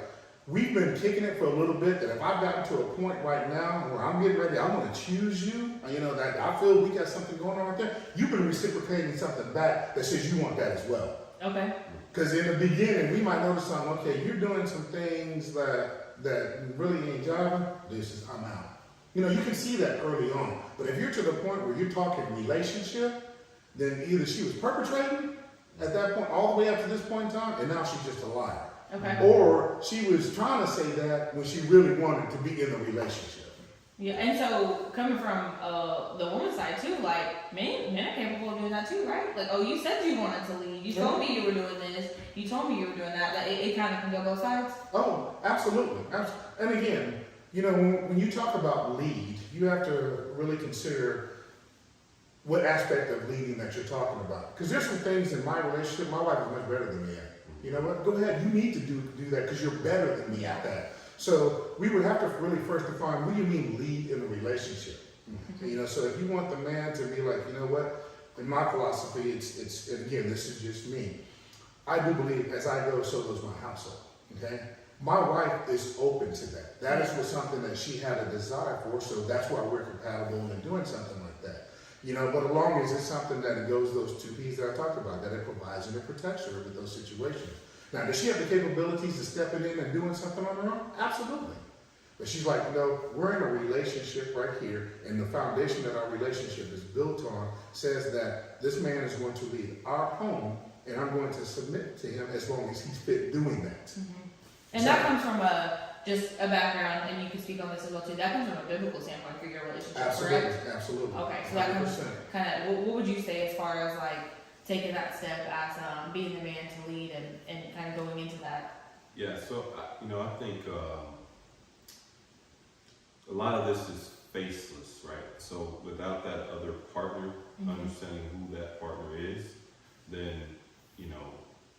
we've been kicking it for a little bit. That if I've gotten to a point right now where I'm getting ready, I want to choose you. You know that I feel we got something going on right there. You've been reciprocating something back that says you want that as well. Okay. Because in the beginning, we might notice something. Okay, you're doing some things that really ain't jiving. I'm out. You know, you can see that early on. But if you're to the point where you're talking relationship, then either she was perpetrating at that point, all the way up to this point in time, and now she's just a liar. Okay. Or she was trying to say that when she really wanted to be in a relationship. Yeah, and so coming from the woman's side too, like men are capable of doing that too, right? Like, oh, you said you wanted to leave. You told me you were doing this. You told me you were doing that. Like, it kind of can go both sides. Oh, absolutely. And again, you know, when you talk about lead, you have to really consider what aspect of leading that you're talking about. Because there's some things in my relationship, my wife is much better than me at. You know what? Go ahead. You need to do that because you're better than me at that. So we would have to really first define, what do you mean lead in a relationship? Mm-hmm. You know, so if you want the man to be like, you know what, in my philosophy, it's and again, this is just me. I do believe as I go, so goes my household. Okay? My wife is open to that. That is was something that she had a desire for, so that's why we're compatible in doing something like that. You know, but as long as it's something that it goes those two P's that I talked about, that it provides and it protects her with those situations. Now, does she have the capabilities of stepping in and doing something on her own? Absolutely. But she's like, you know, we're in a relationship right here, and the foundation that our relationship is built on says that this man is going to lead our home, and I'm going to submit to him as long as he's fit doing that. Mm-hmm. And so, that comes from just a background, and you can speak on this as well too. That comes from a biblical standpoint for your relationship, absolutely, correct? Absolutely. Okay, so that comes kind of, what would you say as far as like taking that step as being the man to lead and kind of going into that? Yeah, so, you know, I think a lot of this is faceless, right? So without that other partner, understanding who that partner is, then, you know,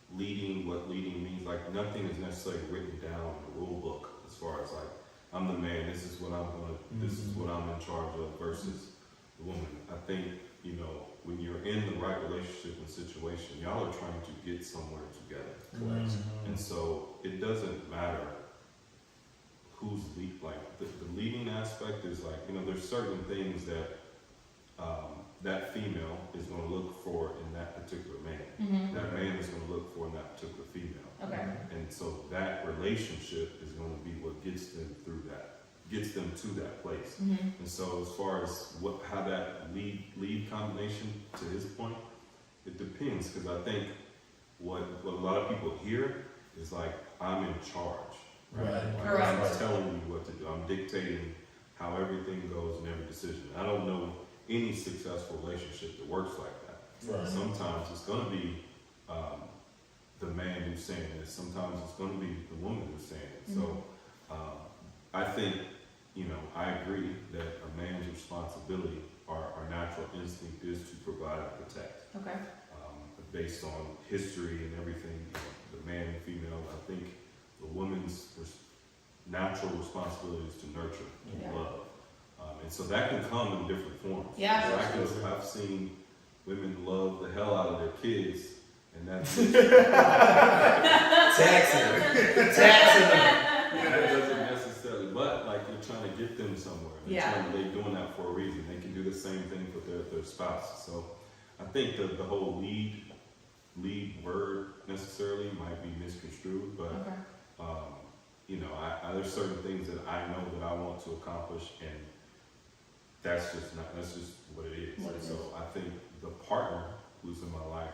what leading means, like nothing is necessarily written down in the rule book as far as like, I'm the man, this is what I'm going to, this is what I'm in charge of versus the woman. I think, you know, when you're in the right relationship and situation, y'all are trying to get somewhere together. Correct. And so it doesn't matter who's like the leading aspect is like, you know, there's certain things that that female is going to look for in that particular man. Mm-hmm. That man is going to look for in that particular female. Okay. And so that relationship is going to be what gets them through that, gets them to that place. Mm-hmm. And so as far as how that lead combination, to his point, it depends, because I think what a lot of people hear is like, I'm in charge. Right. Like, Correct. I'm telling you what to do. I'm dictating how everything goes in every decision. I don't know any successful relationship that works like that. Right. Sometimes it's going to be the man who's saying this. Sometimes it's going to be the woman who's saying it. Mm-hmm. So I think, you know, I agree that a man's responsibility, our natural instinct is to provide and protect. Okay. Based on history and everything, you know, the man and female, I think the woman's natural responsibility is to nurture and love. And so that can come in different forms. Yeah. So I've seen women love the hell out of their kids, and that's taxing. That doesn't necessarily, but like you're trying to get them somewhere. They're doing that for a reason. They can do the same thing for their spouse. So I think the whole lead word necessarily might be misconstrued, but you know, there's certain things that I know that I want to accomplish, and that's just what it is. And so I think the partner who's in my life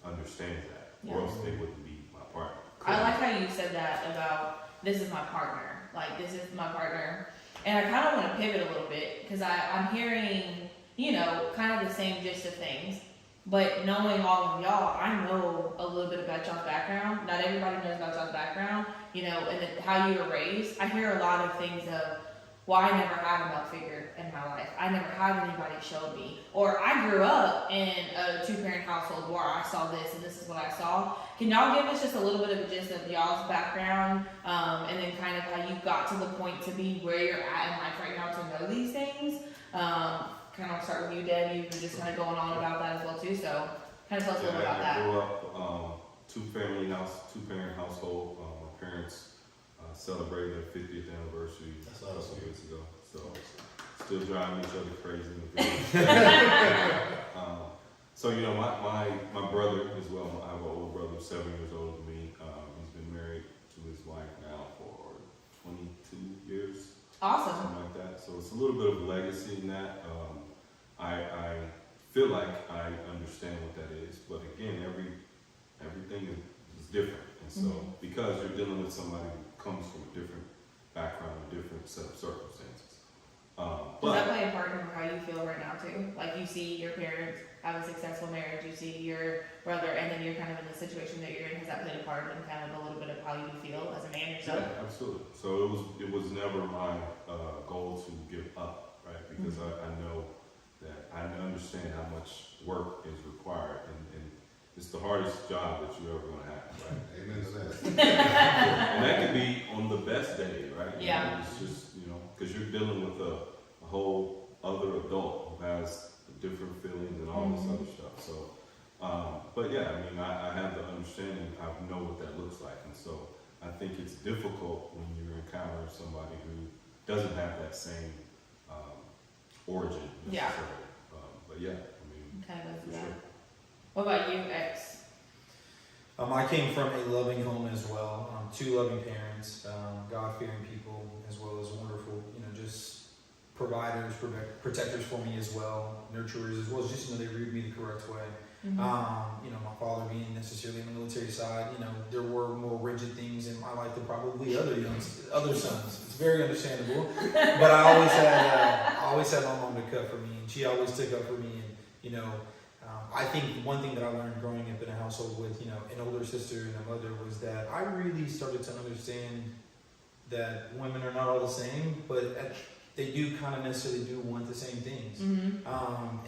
understands that, or else they wouldn't be my partner. I like how you said that about, this is my partner. Like, this is my partner. And I kind of want to pivot a little bit, because I'm hearing, you know, kind of the same gist of things. But knowing all of y'all, I know a little bit about y'all's background. Not everybody knows about y'all's background, you know, and how you were raised. I hear a lot of things of, well, I never had a male figure in my life. I never had anybody show me. Or I grew up in a two-parent household where I saw this and this is what I saw. Can y'all give us just a little bit of a gist of y'all's background, and then kind of how you got to the point to be where you're at in life right now to know these things? kind of start with you, Deb. You've been just kind of going on about that as well too. So kind of tell us a little bit about I that. grew up two-parent household. My parents celebrated their 50th anniversary That's a couple awesome. years ago. So still driving each other crazy. So my brother as well. I have an older brother, 7 years older than me. He's been married to his wife now for 22 years. Awesome. Something like that. So it's a little bit of legacy in that. I feel like I understand what that is, but again, everything is different. And so because you're dealing with somebody who comes from a different background, a different set of circumstances. Does that play a part in how you feel right now too? Like you see your parents have a successful marriage, you see your brother, and then you're kind of in the situation that you're in. Has that played a part in kind of a little bit of how you feel as a man yourself? Yeah, absolutely. So it was never my goal to give up, right? Because I know that I understand how much work is required, and it's the hardest job that you're ever going to have, right? Amen to that. And that could be on the best day, right? Yeah. It's just, because you're dealing with a whole other adult who has different feelings and all this other stuff. So, but yeah, I mean, I have the understanding, I know what that looks like. And so I think it's difficult when you're encountering somebody who doesn't have that same origin necessarily. But yeah, I mean, Kind of goes for through that. sure. What about you, X? I came from a loving home as well. Two loving parents, God-fearing people, as well as wonderful, just providers, protectors for me as well, nurturers as well as just, they reared me the correct way. My father being necessarily on the military side, there were more rigid things in my life than probably other sons. It's very understandable. But I always had my mom to cut for me, and she always took up for me. And I think one thing that I learned growing up in a household with an older sister and a mother was that I really started to understand that women are not all the same, but they do kind of necessarily do want the same things.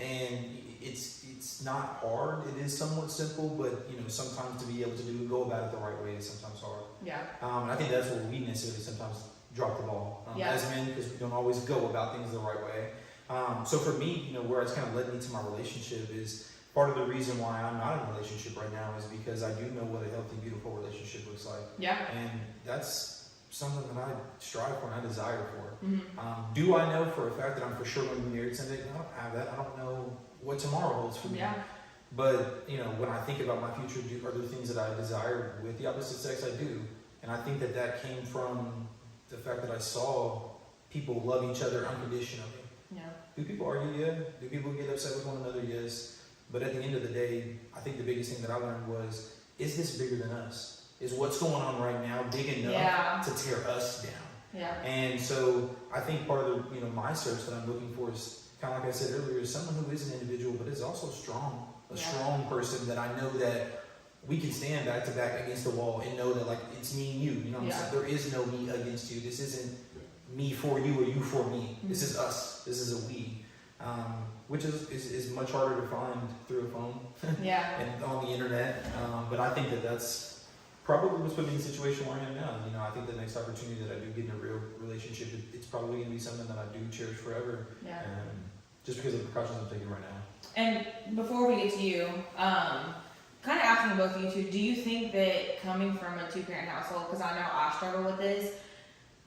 And it's not hard. It is somewhat simple, but sometimes to be able to go about it the right way is sometimes hard. Yeah. And I think that's where we necessarily sometimes drop the ball Yeah. as men, because we don't always go about things the right way. So for me, where it's kind of led me to my relationship is part of the reason why I'm not in a relationship right now is because I do know what a healthy, beautiful relationship looks like. Yeah. And that's something that I strive for and I desire for. Do I know for a fact that I'm for sure going to be married someday? I don't have that. I don't know what tomorrow holds for me. Yeah. But, when I think about my future, are there things that I desire with the opposite sex? I do. And I think that came from the fact that I saw people love each other unconditionally. Yeah. Do people argue? Yeah. Do people get upset with one another? Yes. But at the end of the day, I think the biggest thing that I learned was, is this bigger than us? Is what's going on right now big enough to tear us down? Yeah. And so I think part of the, my search that I'm looking for is, kind of like I said earlier, is someone who is an individual, but is also strong. A strong person that I know that we can stand back to back against the wall and know that, like, it's me and you. You know what I'm saying? There is no me against you. This isn't me for you or you for me. This is us. This is a we. Which is much harder to find through a phone and on the internet. But I think that's probably what's put me in the situation where I am now. I think the next opportunity that I do get in a real relationship, it's probably going to be something that I do cherish forever. Yeah. Just because of the precautions I'm taking right now. And before we get to you, kind of asking both of you two, do you think that coming from a two-parent household, because I know I struggle with this,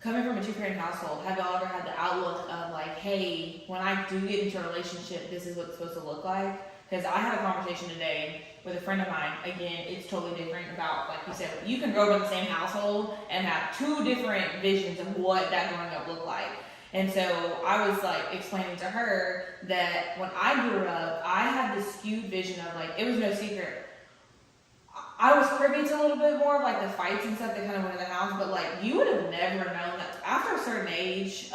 coming from a two-parent household, have y'all ever had the outlook of like, hey, when I do get into a relationship, this is what it's supposed to look like? Because I had a conversation today with a friend of mine. Again, it's totally different about, like you said, you can grow up in the same household and have two different visions of what that growing up looked like. And so I was like explaining to her that when I grew up, I had this skewed vision of like, it was no secret. I was privy to a little bit more of like the fights and stuff that kind of went in the house, but like you would have never known that after a certain age,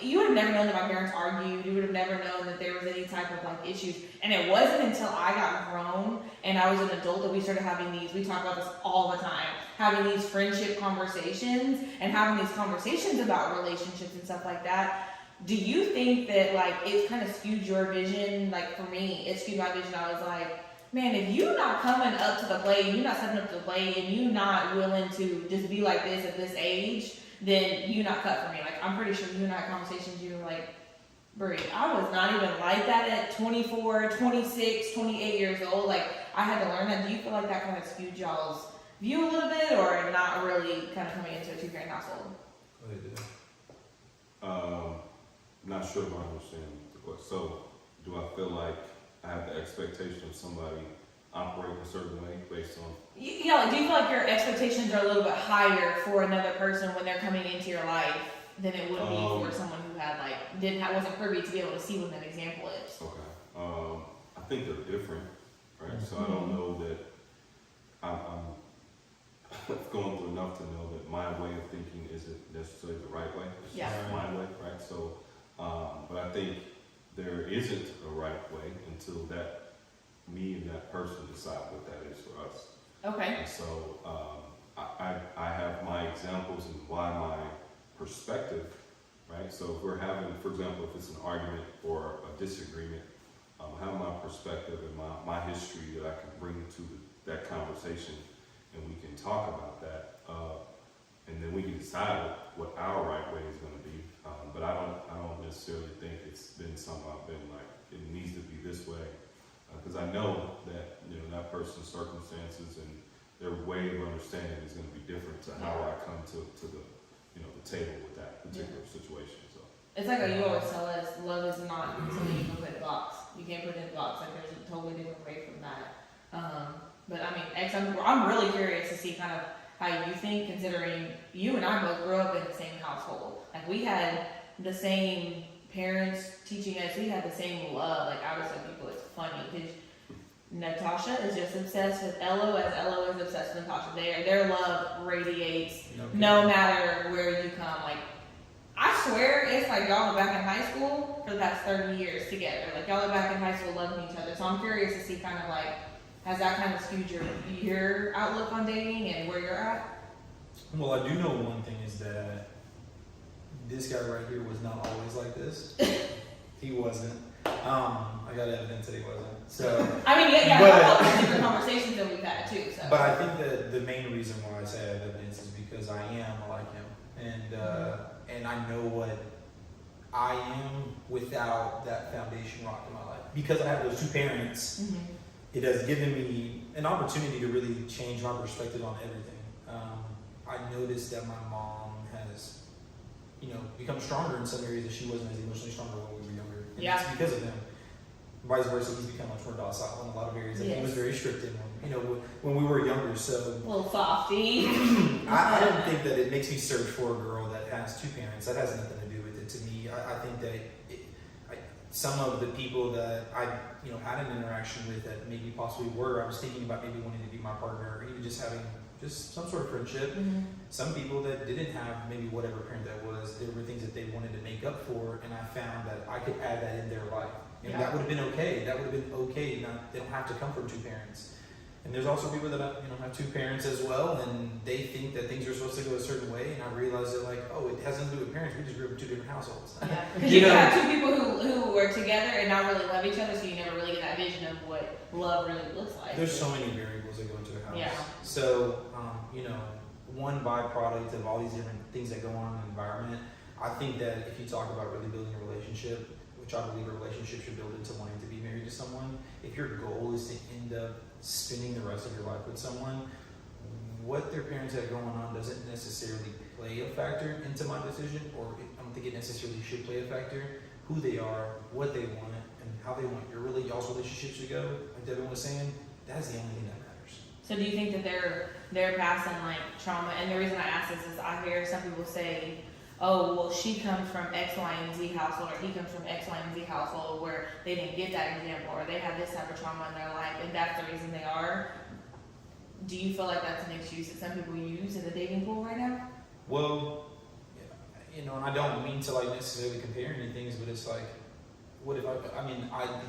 you would have never known that my parents argued. You would have never known that there was any type of like issues. And it wasn't until I got grown and I was an adult that we started having these, we talk about this all the time, having these friendship conversations and having these conversations about relationships and stuff like that. Do you think that like it's kind of skewed your vision? Like for me, it skewed my vision. I was like, man, if you're not coming up to the plate, you're not stepping up to the plate, and you're not willing to just be like this at this age, then you're not cut for me. Like, I'm pretty sure you and I had conversations, you were like, Brie, I was not even like that at 24, 26, 28 years old. Like, I had to learn that. Do you feel like that kind of skewed y'all's view a little bit, or not really kind of coming into a two-parent household? What do you do? Not sure if I understand the question. So, do I feel like I have the expectation of somebody operating a certain way based on? Yeah, like, do you feel like your expectations are a little bit higher for another person when they're coming into your life than it would be for someone who had wasn't privy to be able to see what that example is? Okay. I think they're different, right? So I don't know that I'm going through enough to know that my way of thinking isn't necessarily the right way. It's just my way, right? So, but I think there isn't a right way until that me and that person decide what that is for us. Okay. And so I have my examples and why my perspective, right? So if we're having, for example, if it's an argument or a disagreement, I have my perspective and my history that I can bring to that conversation, and we can talk about that, and then we can decide what our right way is going to be. But I don't necessarily think it's been something I've been like, it needs to be this way, because I know that that person's circumstances and their way of understanding is going to be different to how I come to the the table with that particular situation. So it's like you always tell us, love is not something you can put in a box. You can't put it in a box. Like, there's a totally different way from that. But I mean, I'm really curious to see kind of how you think, considering you and I both grew up in the same household. Like, we had the same parents teaching us. We had the same love. Like, I always tell people it's funny because Natasha is just obsessed with Ello as Ello is obsessed with Natasha. Their love radiates no matter where you come. Like, I swear it's like y'all are back in high school for the past 30 years together. Like, y'all are back in high school loving each other. So I'm curious to see kind of like, has that kind of skewed your outlook on dating and where you're at? Well, I do know one thing is that this guy right here was not always like this. He wasn't. I got evidence that he wasn't. So I mean, yeah, different conversations that we've had too. So. But I think that the main reason why I say I have evidence is because I am like him, and I know what I am without that foundation rock in my life. Because I have those two parents, it has given me an opportunity to really change my perspective on everything. I noticed that my mom has, become stronger in some areas that she wasn't as emotionally stronger when we were younger. And it's because of him. Vice versa, he's become much more docile in a lot of areas that he was very strict in when we were younger. So a little softy. I don't think that it makes me search for a girl that has two parents. That has nothing to do with it to me. I think that some of the people that I had an interaction with that maybe possibly I was thinking about maybe wanting to be my partner, or even just having some sort of friendship. Some people that didn't have maybe whatever parent that was, there were things that they wanted to make up for, and I found that I could add that in their life. And that would have been okay. That would have been okay. They don't have to come from two parents. And there's also people that have two parents as well, and they think that things are supposed to go a certain way. And I realized that it has nothing to do with parents. We just grew up in two different households. Yeah, because you have two people who were together and not really love each other, so you never really get that vision of what love really looks like. There's so many variables that go into a house. Yeah. So one byproduct of all these different things that go on in the environment, I think that if you talk about really building a relationship, which I believe a relationship should build into wanting to be married to someone, if your goal is to end up spending the rest of your life with someone, what their parents have going on doesn't necessarily play a factor into my decision, or I don't think it necessarily should play a factor. Who they are, what they want, and how they want y'all's relationships to go, like Devin was saying, that's the only thing that matters. So do you think that they're passing like trauma? And the reason I ask this is I hear some people say, oh, well, she comes from X, Y, and Z household, or he comes from X, Y, and Z household where they didn't get that example, or they had this type of trauma in their life, and that's the reason they are. Do you feel like that's an excuse that some people use in the dating pool right now? Well, and I don't mean to necessarily compare any things, but it's like, what if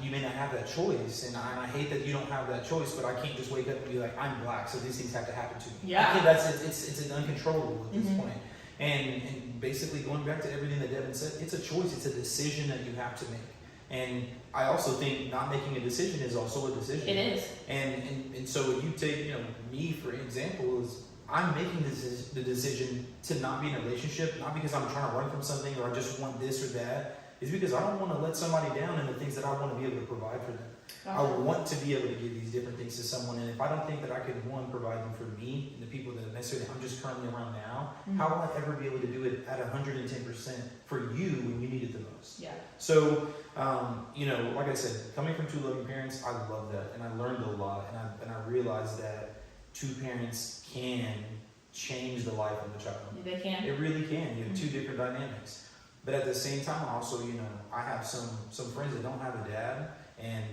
you may not have that choice, and I hate that you don't have that choice, but I can't just wake up and be like, I'm black, so these things have to happen to me. Yeah. It's an uncontrollable at this point. And basically going back to everything that Devin said, it's a choice, it's a decision that you have to make. And I also think not making a decision is also a decision. It is. And so if you take, me for example, is I'm making the decision to not be in a relationship, not because I'm trying to run from something or I just want this or that, is because I don't want to let somebody down in the things that I want to be able to provide for them. I want to be able to give these different things to someone, and if I don't think that I could, one, provide them for me and the people that necessarily I'm just currently around now, how will I ever be able to do it at 110% for you when you need it the most? Yeah. So, like I said, coming from two loving parents, I love that, and I learned a lot, and I realized that two parents can change the life of a child. They can. It really can. You have two different dynamics. But at the same time, also, I have some friends that don't have a dad, and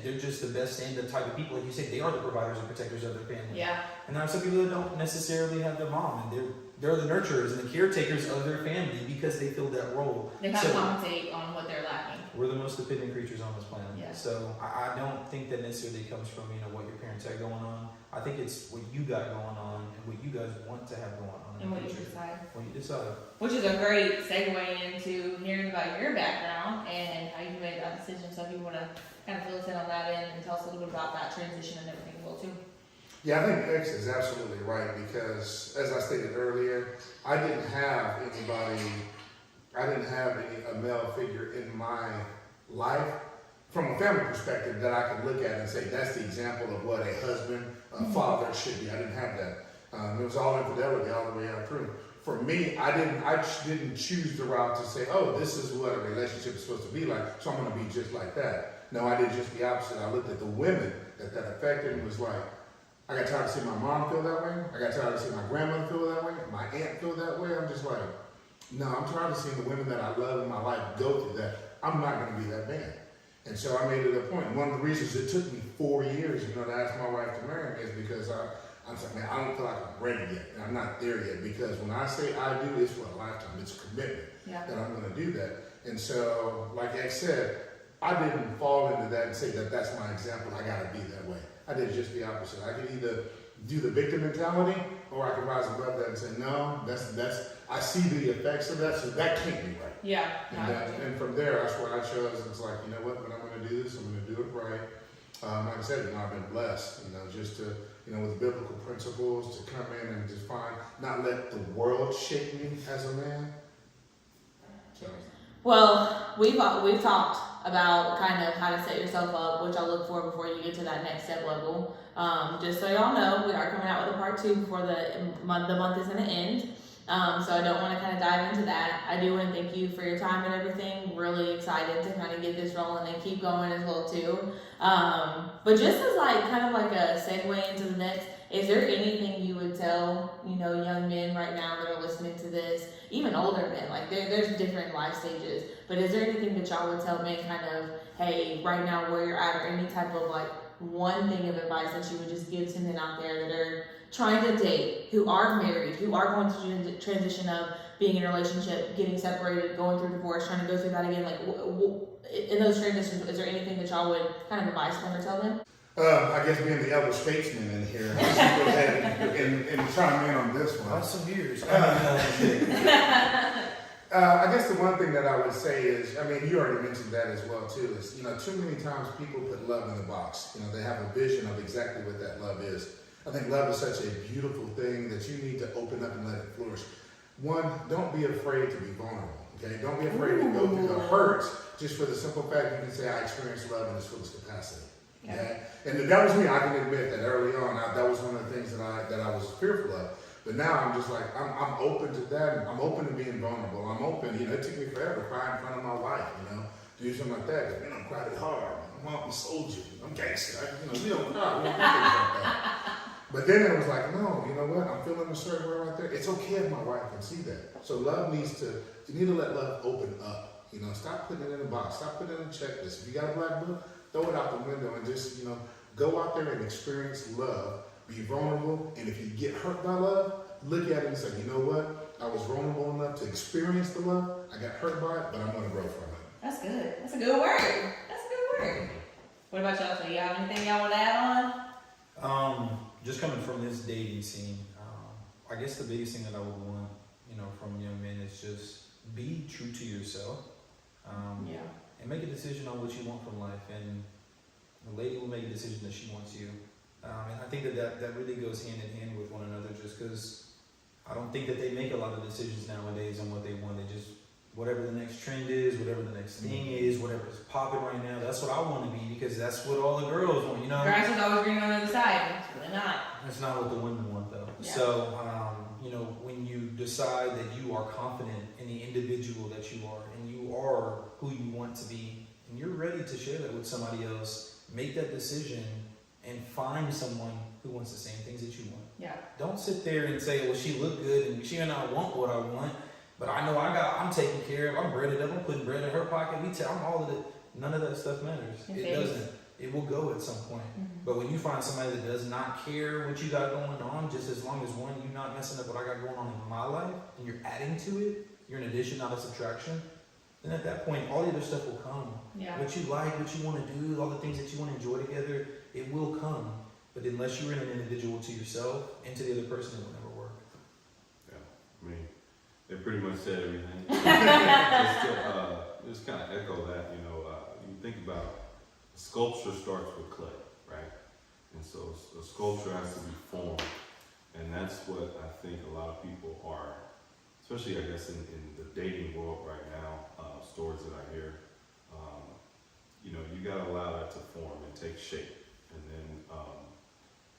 they're just the best and the type of people, like you said, they are the providers and protectors of their family. Yeah. And there are some people that don't necessarily have their mom, and they're the nurturers and the caretakers of their family because they fill that role. They kind of compensate on what they're lacking. We're the most dependent creatures on this planet. Yeah. So I don't think that necessarily comes from what your parents had going on. I think it's what you got going on and what you guys want to have going on. And what you decide. What you decide. Which is a great segue into hearing about your background and how you made that decision. So if you want to kind of fill us in on that end and tell us a little bit about that transition and everything as well too. Yeah, I think X is absolutely right because, as I stated earlier, I didn't have a male figure in my life from a family perspective that I could look at and say, that's the example of what a husband, a father should be. I didn't have that. It was all infidelity all the way out through. For me, I didn't choose the route to say, oh, this is what a relationship is supposed to be like, so I'm going to be just like that. No, I did just the opposite. I looked at the women that affected and was like, I got tired of seeing my mom feel that way. I got tired of seeing my grandmother feel that way. My aunt feel that way. I'm just like, no, I'm tired of seeing the women that I love in my life go through that. I'm not going to be that man. And so I made it a point. One of the reasons it took me 4 years, to ask my wife to marry me is because I'm like, man, I don't feel like I'm ready yet. And I'm not there yet because when I say I do, it's for a lifetime. It's a commitment that I'm going to do that. And so, like X said, I didn't fall into that and say that that's my example. I got to be that way. I did just the opposite. I could either do the victim mentality or I could rise above that and say, no, that's I see the effects of that, so that can't be right. Yeah. And from there, that's what I chose. It's like, you know what, when I'm going to do this, I'm going to do it right. Like I said, I've been blessed, just to, with biblical principles, to come in and just not let the world shape me as a man. So. Well, we've talked about kind of how to set yourself up, which I'll look for before you get to that next step level. Just so y'all know, we are coming out with a part 2 before the month is going to end. So I don't want to kind of dive into that. I do want to thank you for your time and everything. Really excited to kind of get this rolling and keep going as well too. But just as kind of a segue into the next, is there anything you would tell, young men right now that are listening to this, even older men, there's different life stages, but is there anything that y'all would tell men kind of, hey, right now where you're at, or any type of one thing of advice that you would just give to men out there that are trying to date, who are married, who are going through the transition of being in a relationship, getting separated, going through divorce, trying to go through that again, in those transitions, is there anything that y'all would kind of advise them or tell them? I guess being the elder statesman in here, I'll just go ahead and chime in on this one. About some years. I guess the one thing that I would say is, you already mentioned that as well too, is, too many times people put love in the box. They have a vision of exactly what that love is. I think love is such a beautiful thing that you need to open up and let it flourish. One, don't be afraid to be vulnerable, okay? Don't be afraid to go through the hurts just for the simple fact you can say, I experienced love in its fullest capacity. Okay? And that was me. I can admit that early on, that was one of the things that I was fearful of. But now I'm just like, I'm open to that. And I'm open to being vulnerable. I'm open. It took me forever to cry in front of my wife, do something like that. Because, I'm cried hard. I'm a soldier. I'm gangster. We don't cry. We don't do things like that. But then it was like, no, you know what? I'm feeling a certain way right there. It's okay if my wife can see that. So you need to let love open up. Stop putting it in a box. Stop putting it in a checklist. If you got a black book, throw it out the window and just, go out there and experience love. Be vulnerable. And if you get hurt by love, look at it and say, you know what? I was vulnerable enough to experience the love. I got hurt by it, but I'm going to grow from it. That's good. That's a good word. That's a good word. What about y'all? So y'all have anything y'all want to add on? Just coming from this dating scene, I guess the biggest thing that I would want, from young men is just be true to yourself. And make a decision on what you want from life. And the lady will make a decision that she wants you. And I think that really goes hand in hand with one another, just because I don't think that they make a lot of decisions nowadays on what they want. They just whatever the next trend is, whatever the next thing is, whatever's popping right now. That's what I want to be because that's what all the girls want. You know, Grass is always green on the other side. It's really not. that's not what the women want though. Yeah. So, you know, when you decide that you are confident in the individual that you are, and you are who you want to be, and you're ready to share that with somebody else, make that decision and find someone who wants the same things that you want. Yeah. Don't sit there and say, well, she looked good and she and I want what I want, but I know I'm taken care of, I'm breaded up, I'm putting bread in her pocket, I'm all of it. None of that stuff matters. It doesn't. It will go at some point. But when you find somebody that does not care what you got going on, just as long as one, you're not messing up what I got going on in my life, and you're adding to it, you're an addition, not a subtraction, then at that point, all the other stuff will come. Yeah. What you like, what you want to do, all the things that you want to enjoy together, it will come. But unless you're an individual to yourself and to the other person, it will never work. Yeah, I mean, they pretty much said everything. Just kind of echo that, you know, you think about sculpture starts with clay, right? And so a sculpture has to be formed. And that's what I think a lot of people are, especially I guess in the dating world right now, stories that I hear, you know, you gotta allow that to form and take shape. And then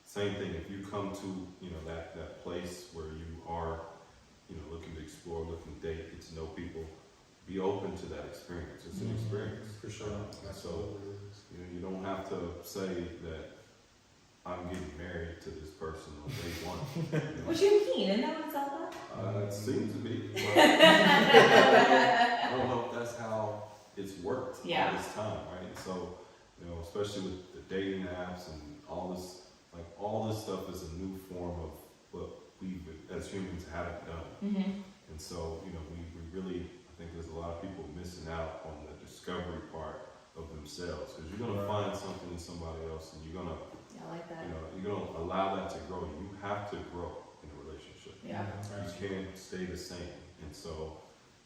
same thing, if you come to, you know, that place where you are, you know, looking to explore, looking to date, get to know people, be open to that experience. It's an experience. For sure. So, you know, you don't have to say that I'm getting married to this person on day one. You know? What you mean? Isn't that what it's all about? It seems to be. But I don't know if that's how it's worked all this time, right? So, you know, especially with the dating apps and all this, like all this stuff is a new form of what we as humans haven't done. And so, you know, we really, I think there's a lot of people missing out on the discovery part of themselves, because you're going to find something in somebody else, and you're going to, I like that. you know, you're going to allow that to grow. You have to grow in a relationship. Yeah. You can't stay the same. And so,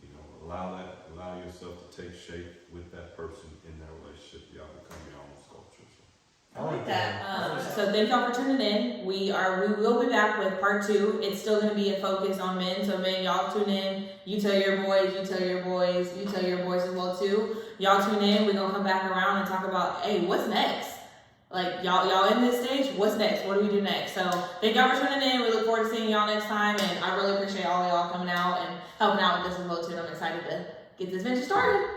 you know, allow yourself to take shape with that person in that relationship. Y'all become your own sculpture. I like that. So thank y'all for tuning in. We will be back with part 2. It's still going to be a focus on men. So men, y'all tune in. You tell your boys, you tell your boys, you tell your boys as well too. Y'all tune in. We're going to come back around and talk about, hey, what's next? Like y'all in this stage, what's next? What do we do next? So thank y'all for tuning in. We look forward to seeing y'all next time. And I really appreciate all of y'all coming out and helping out with this as well too. And I'm excited to get this venture started.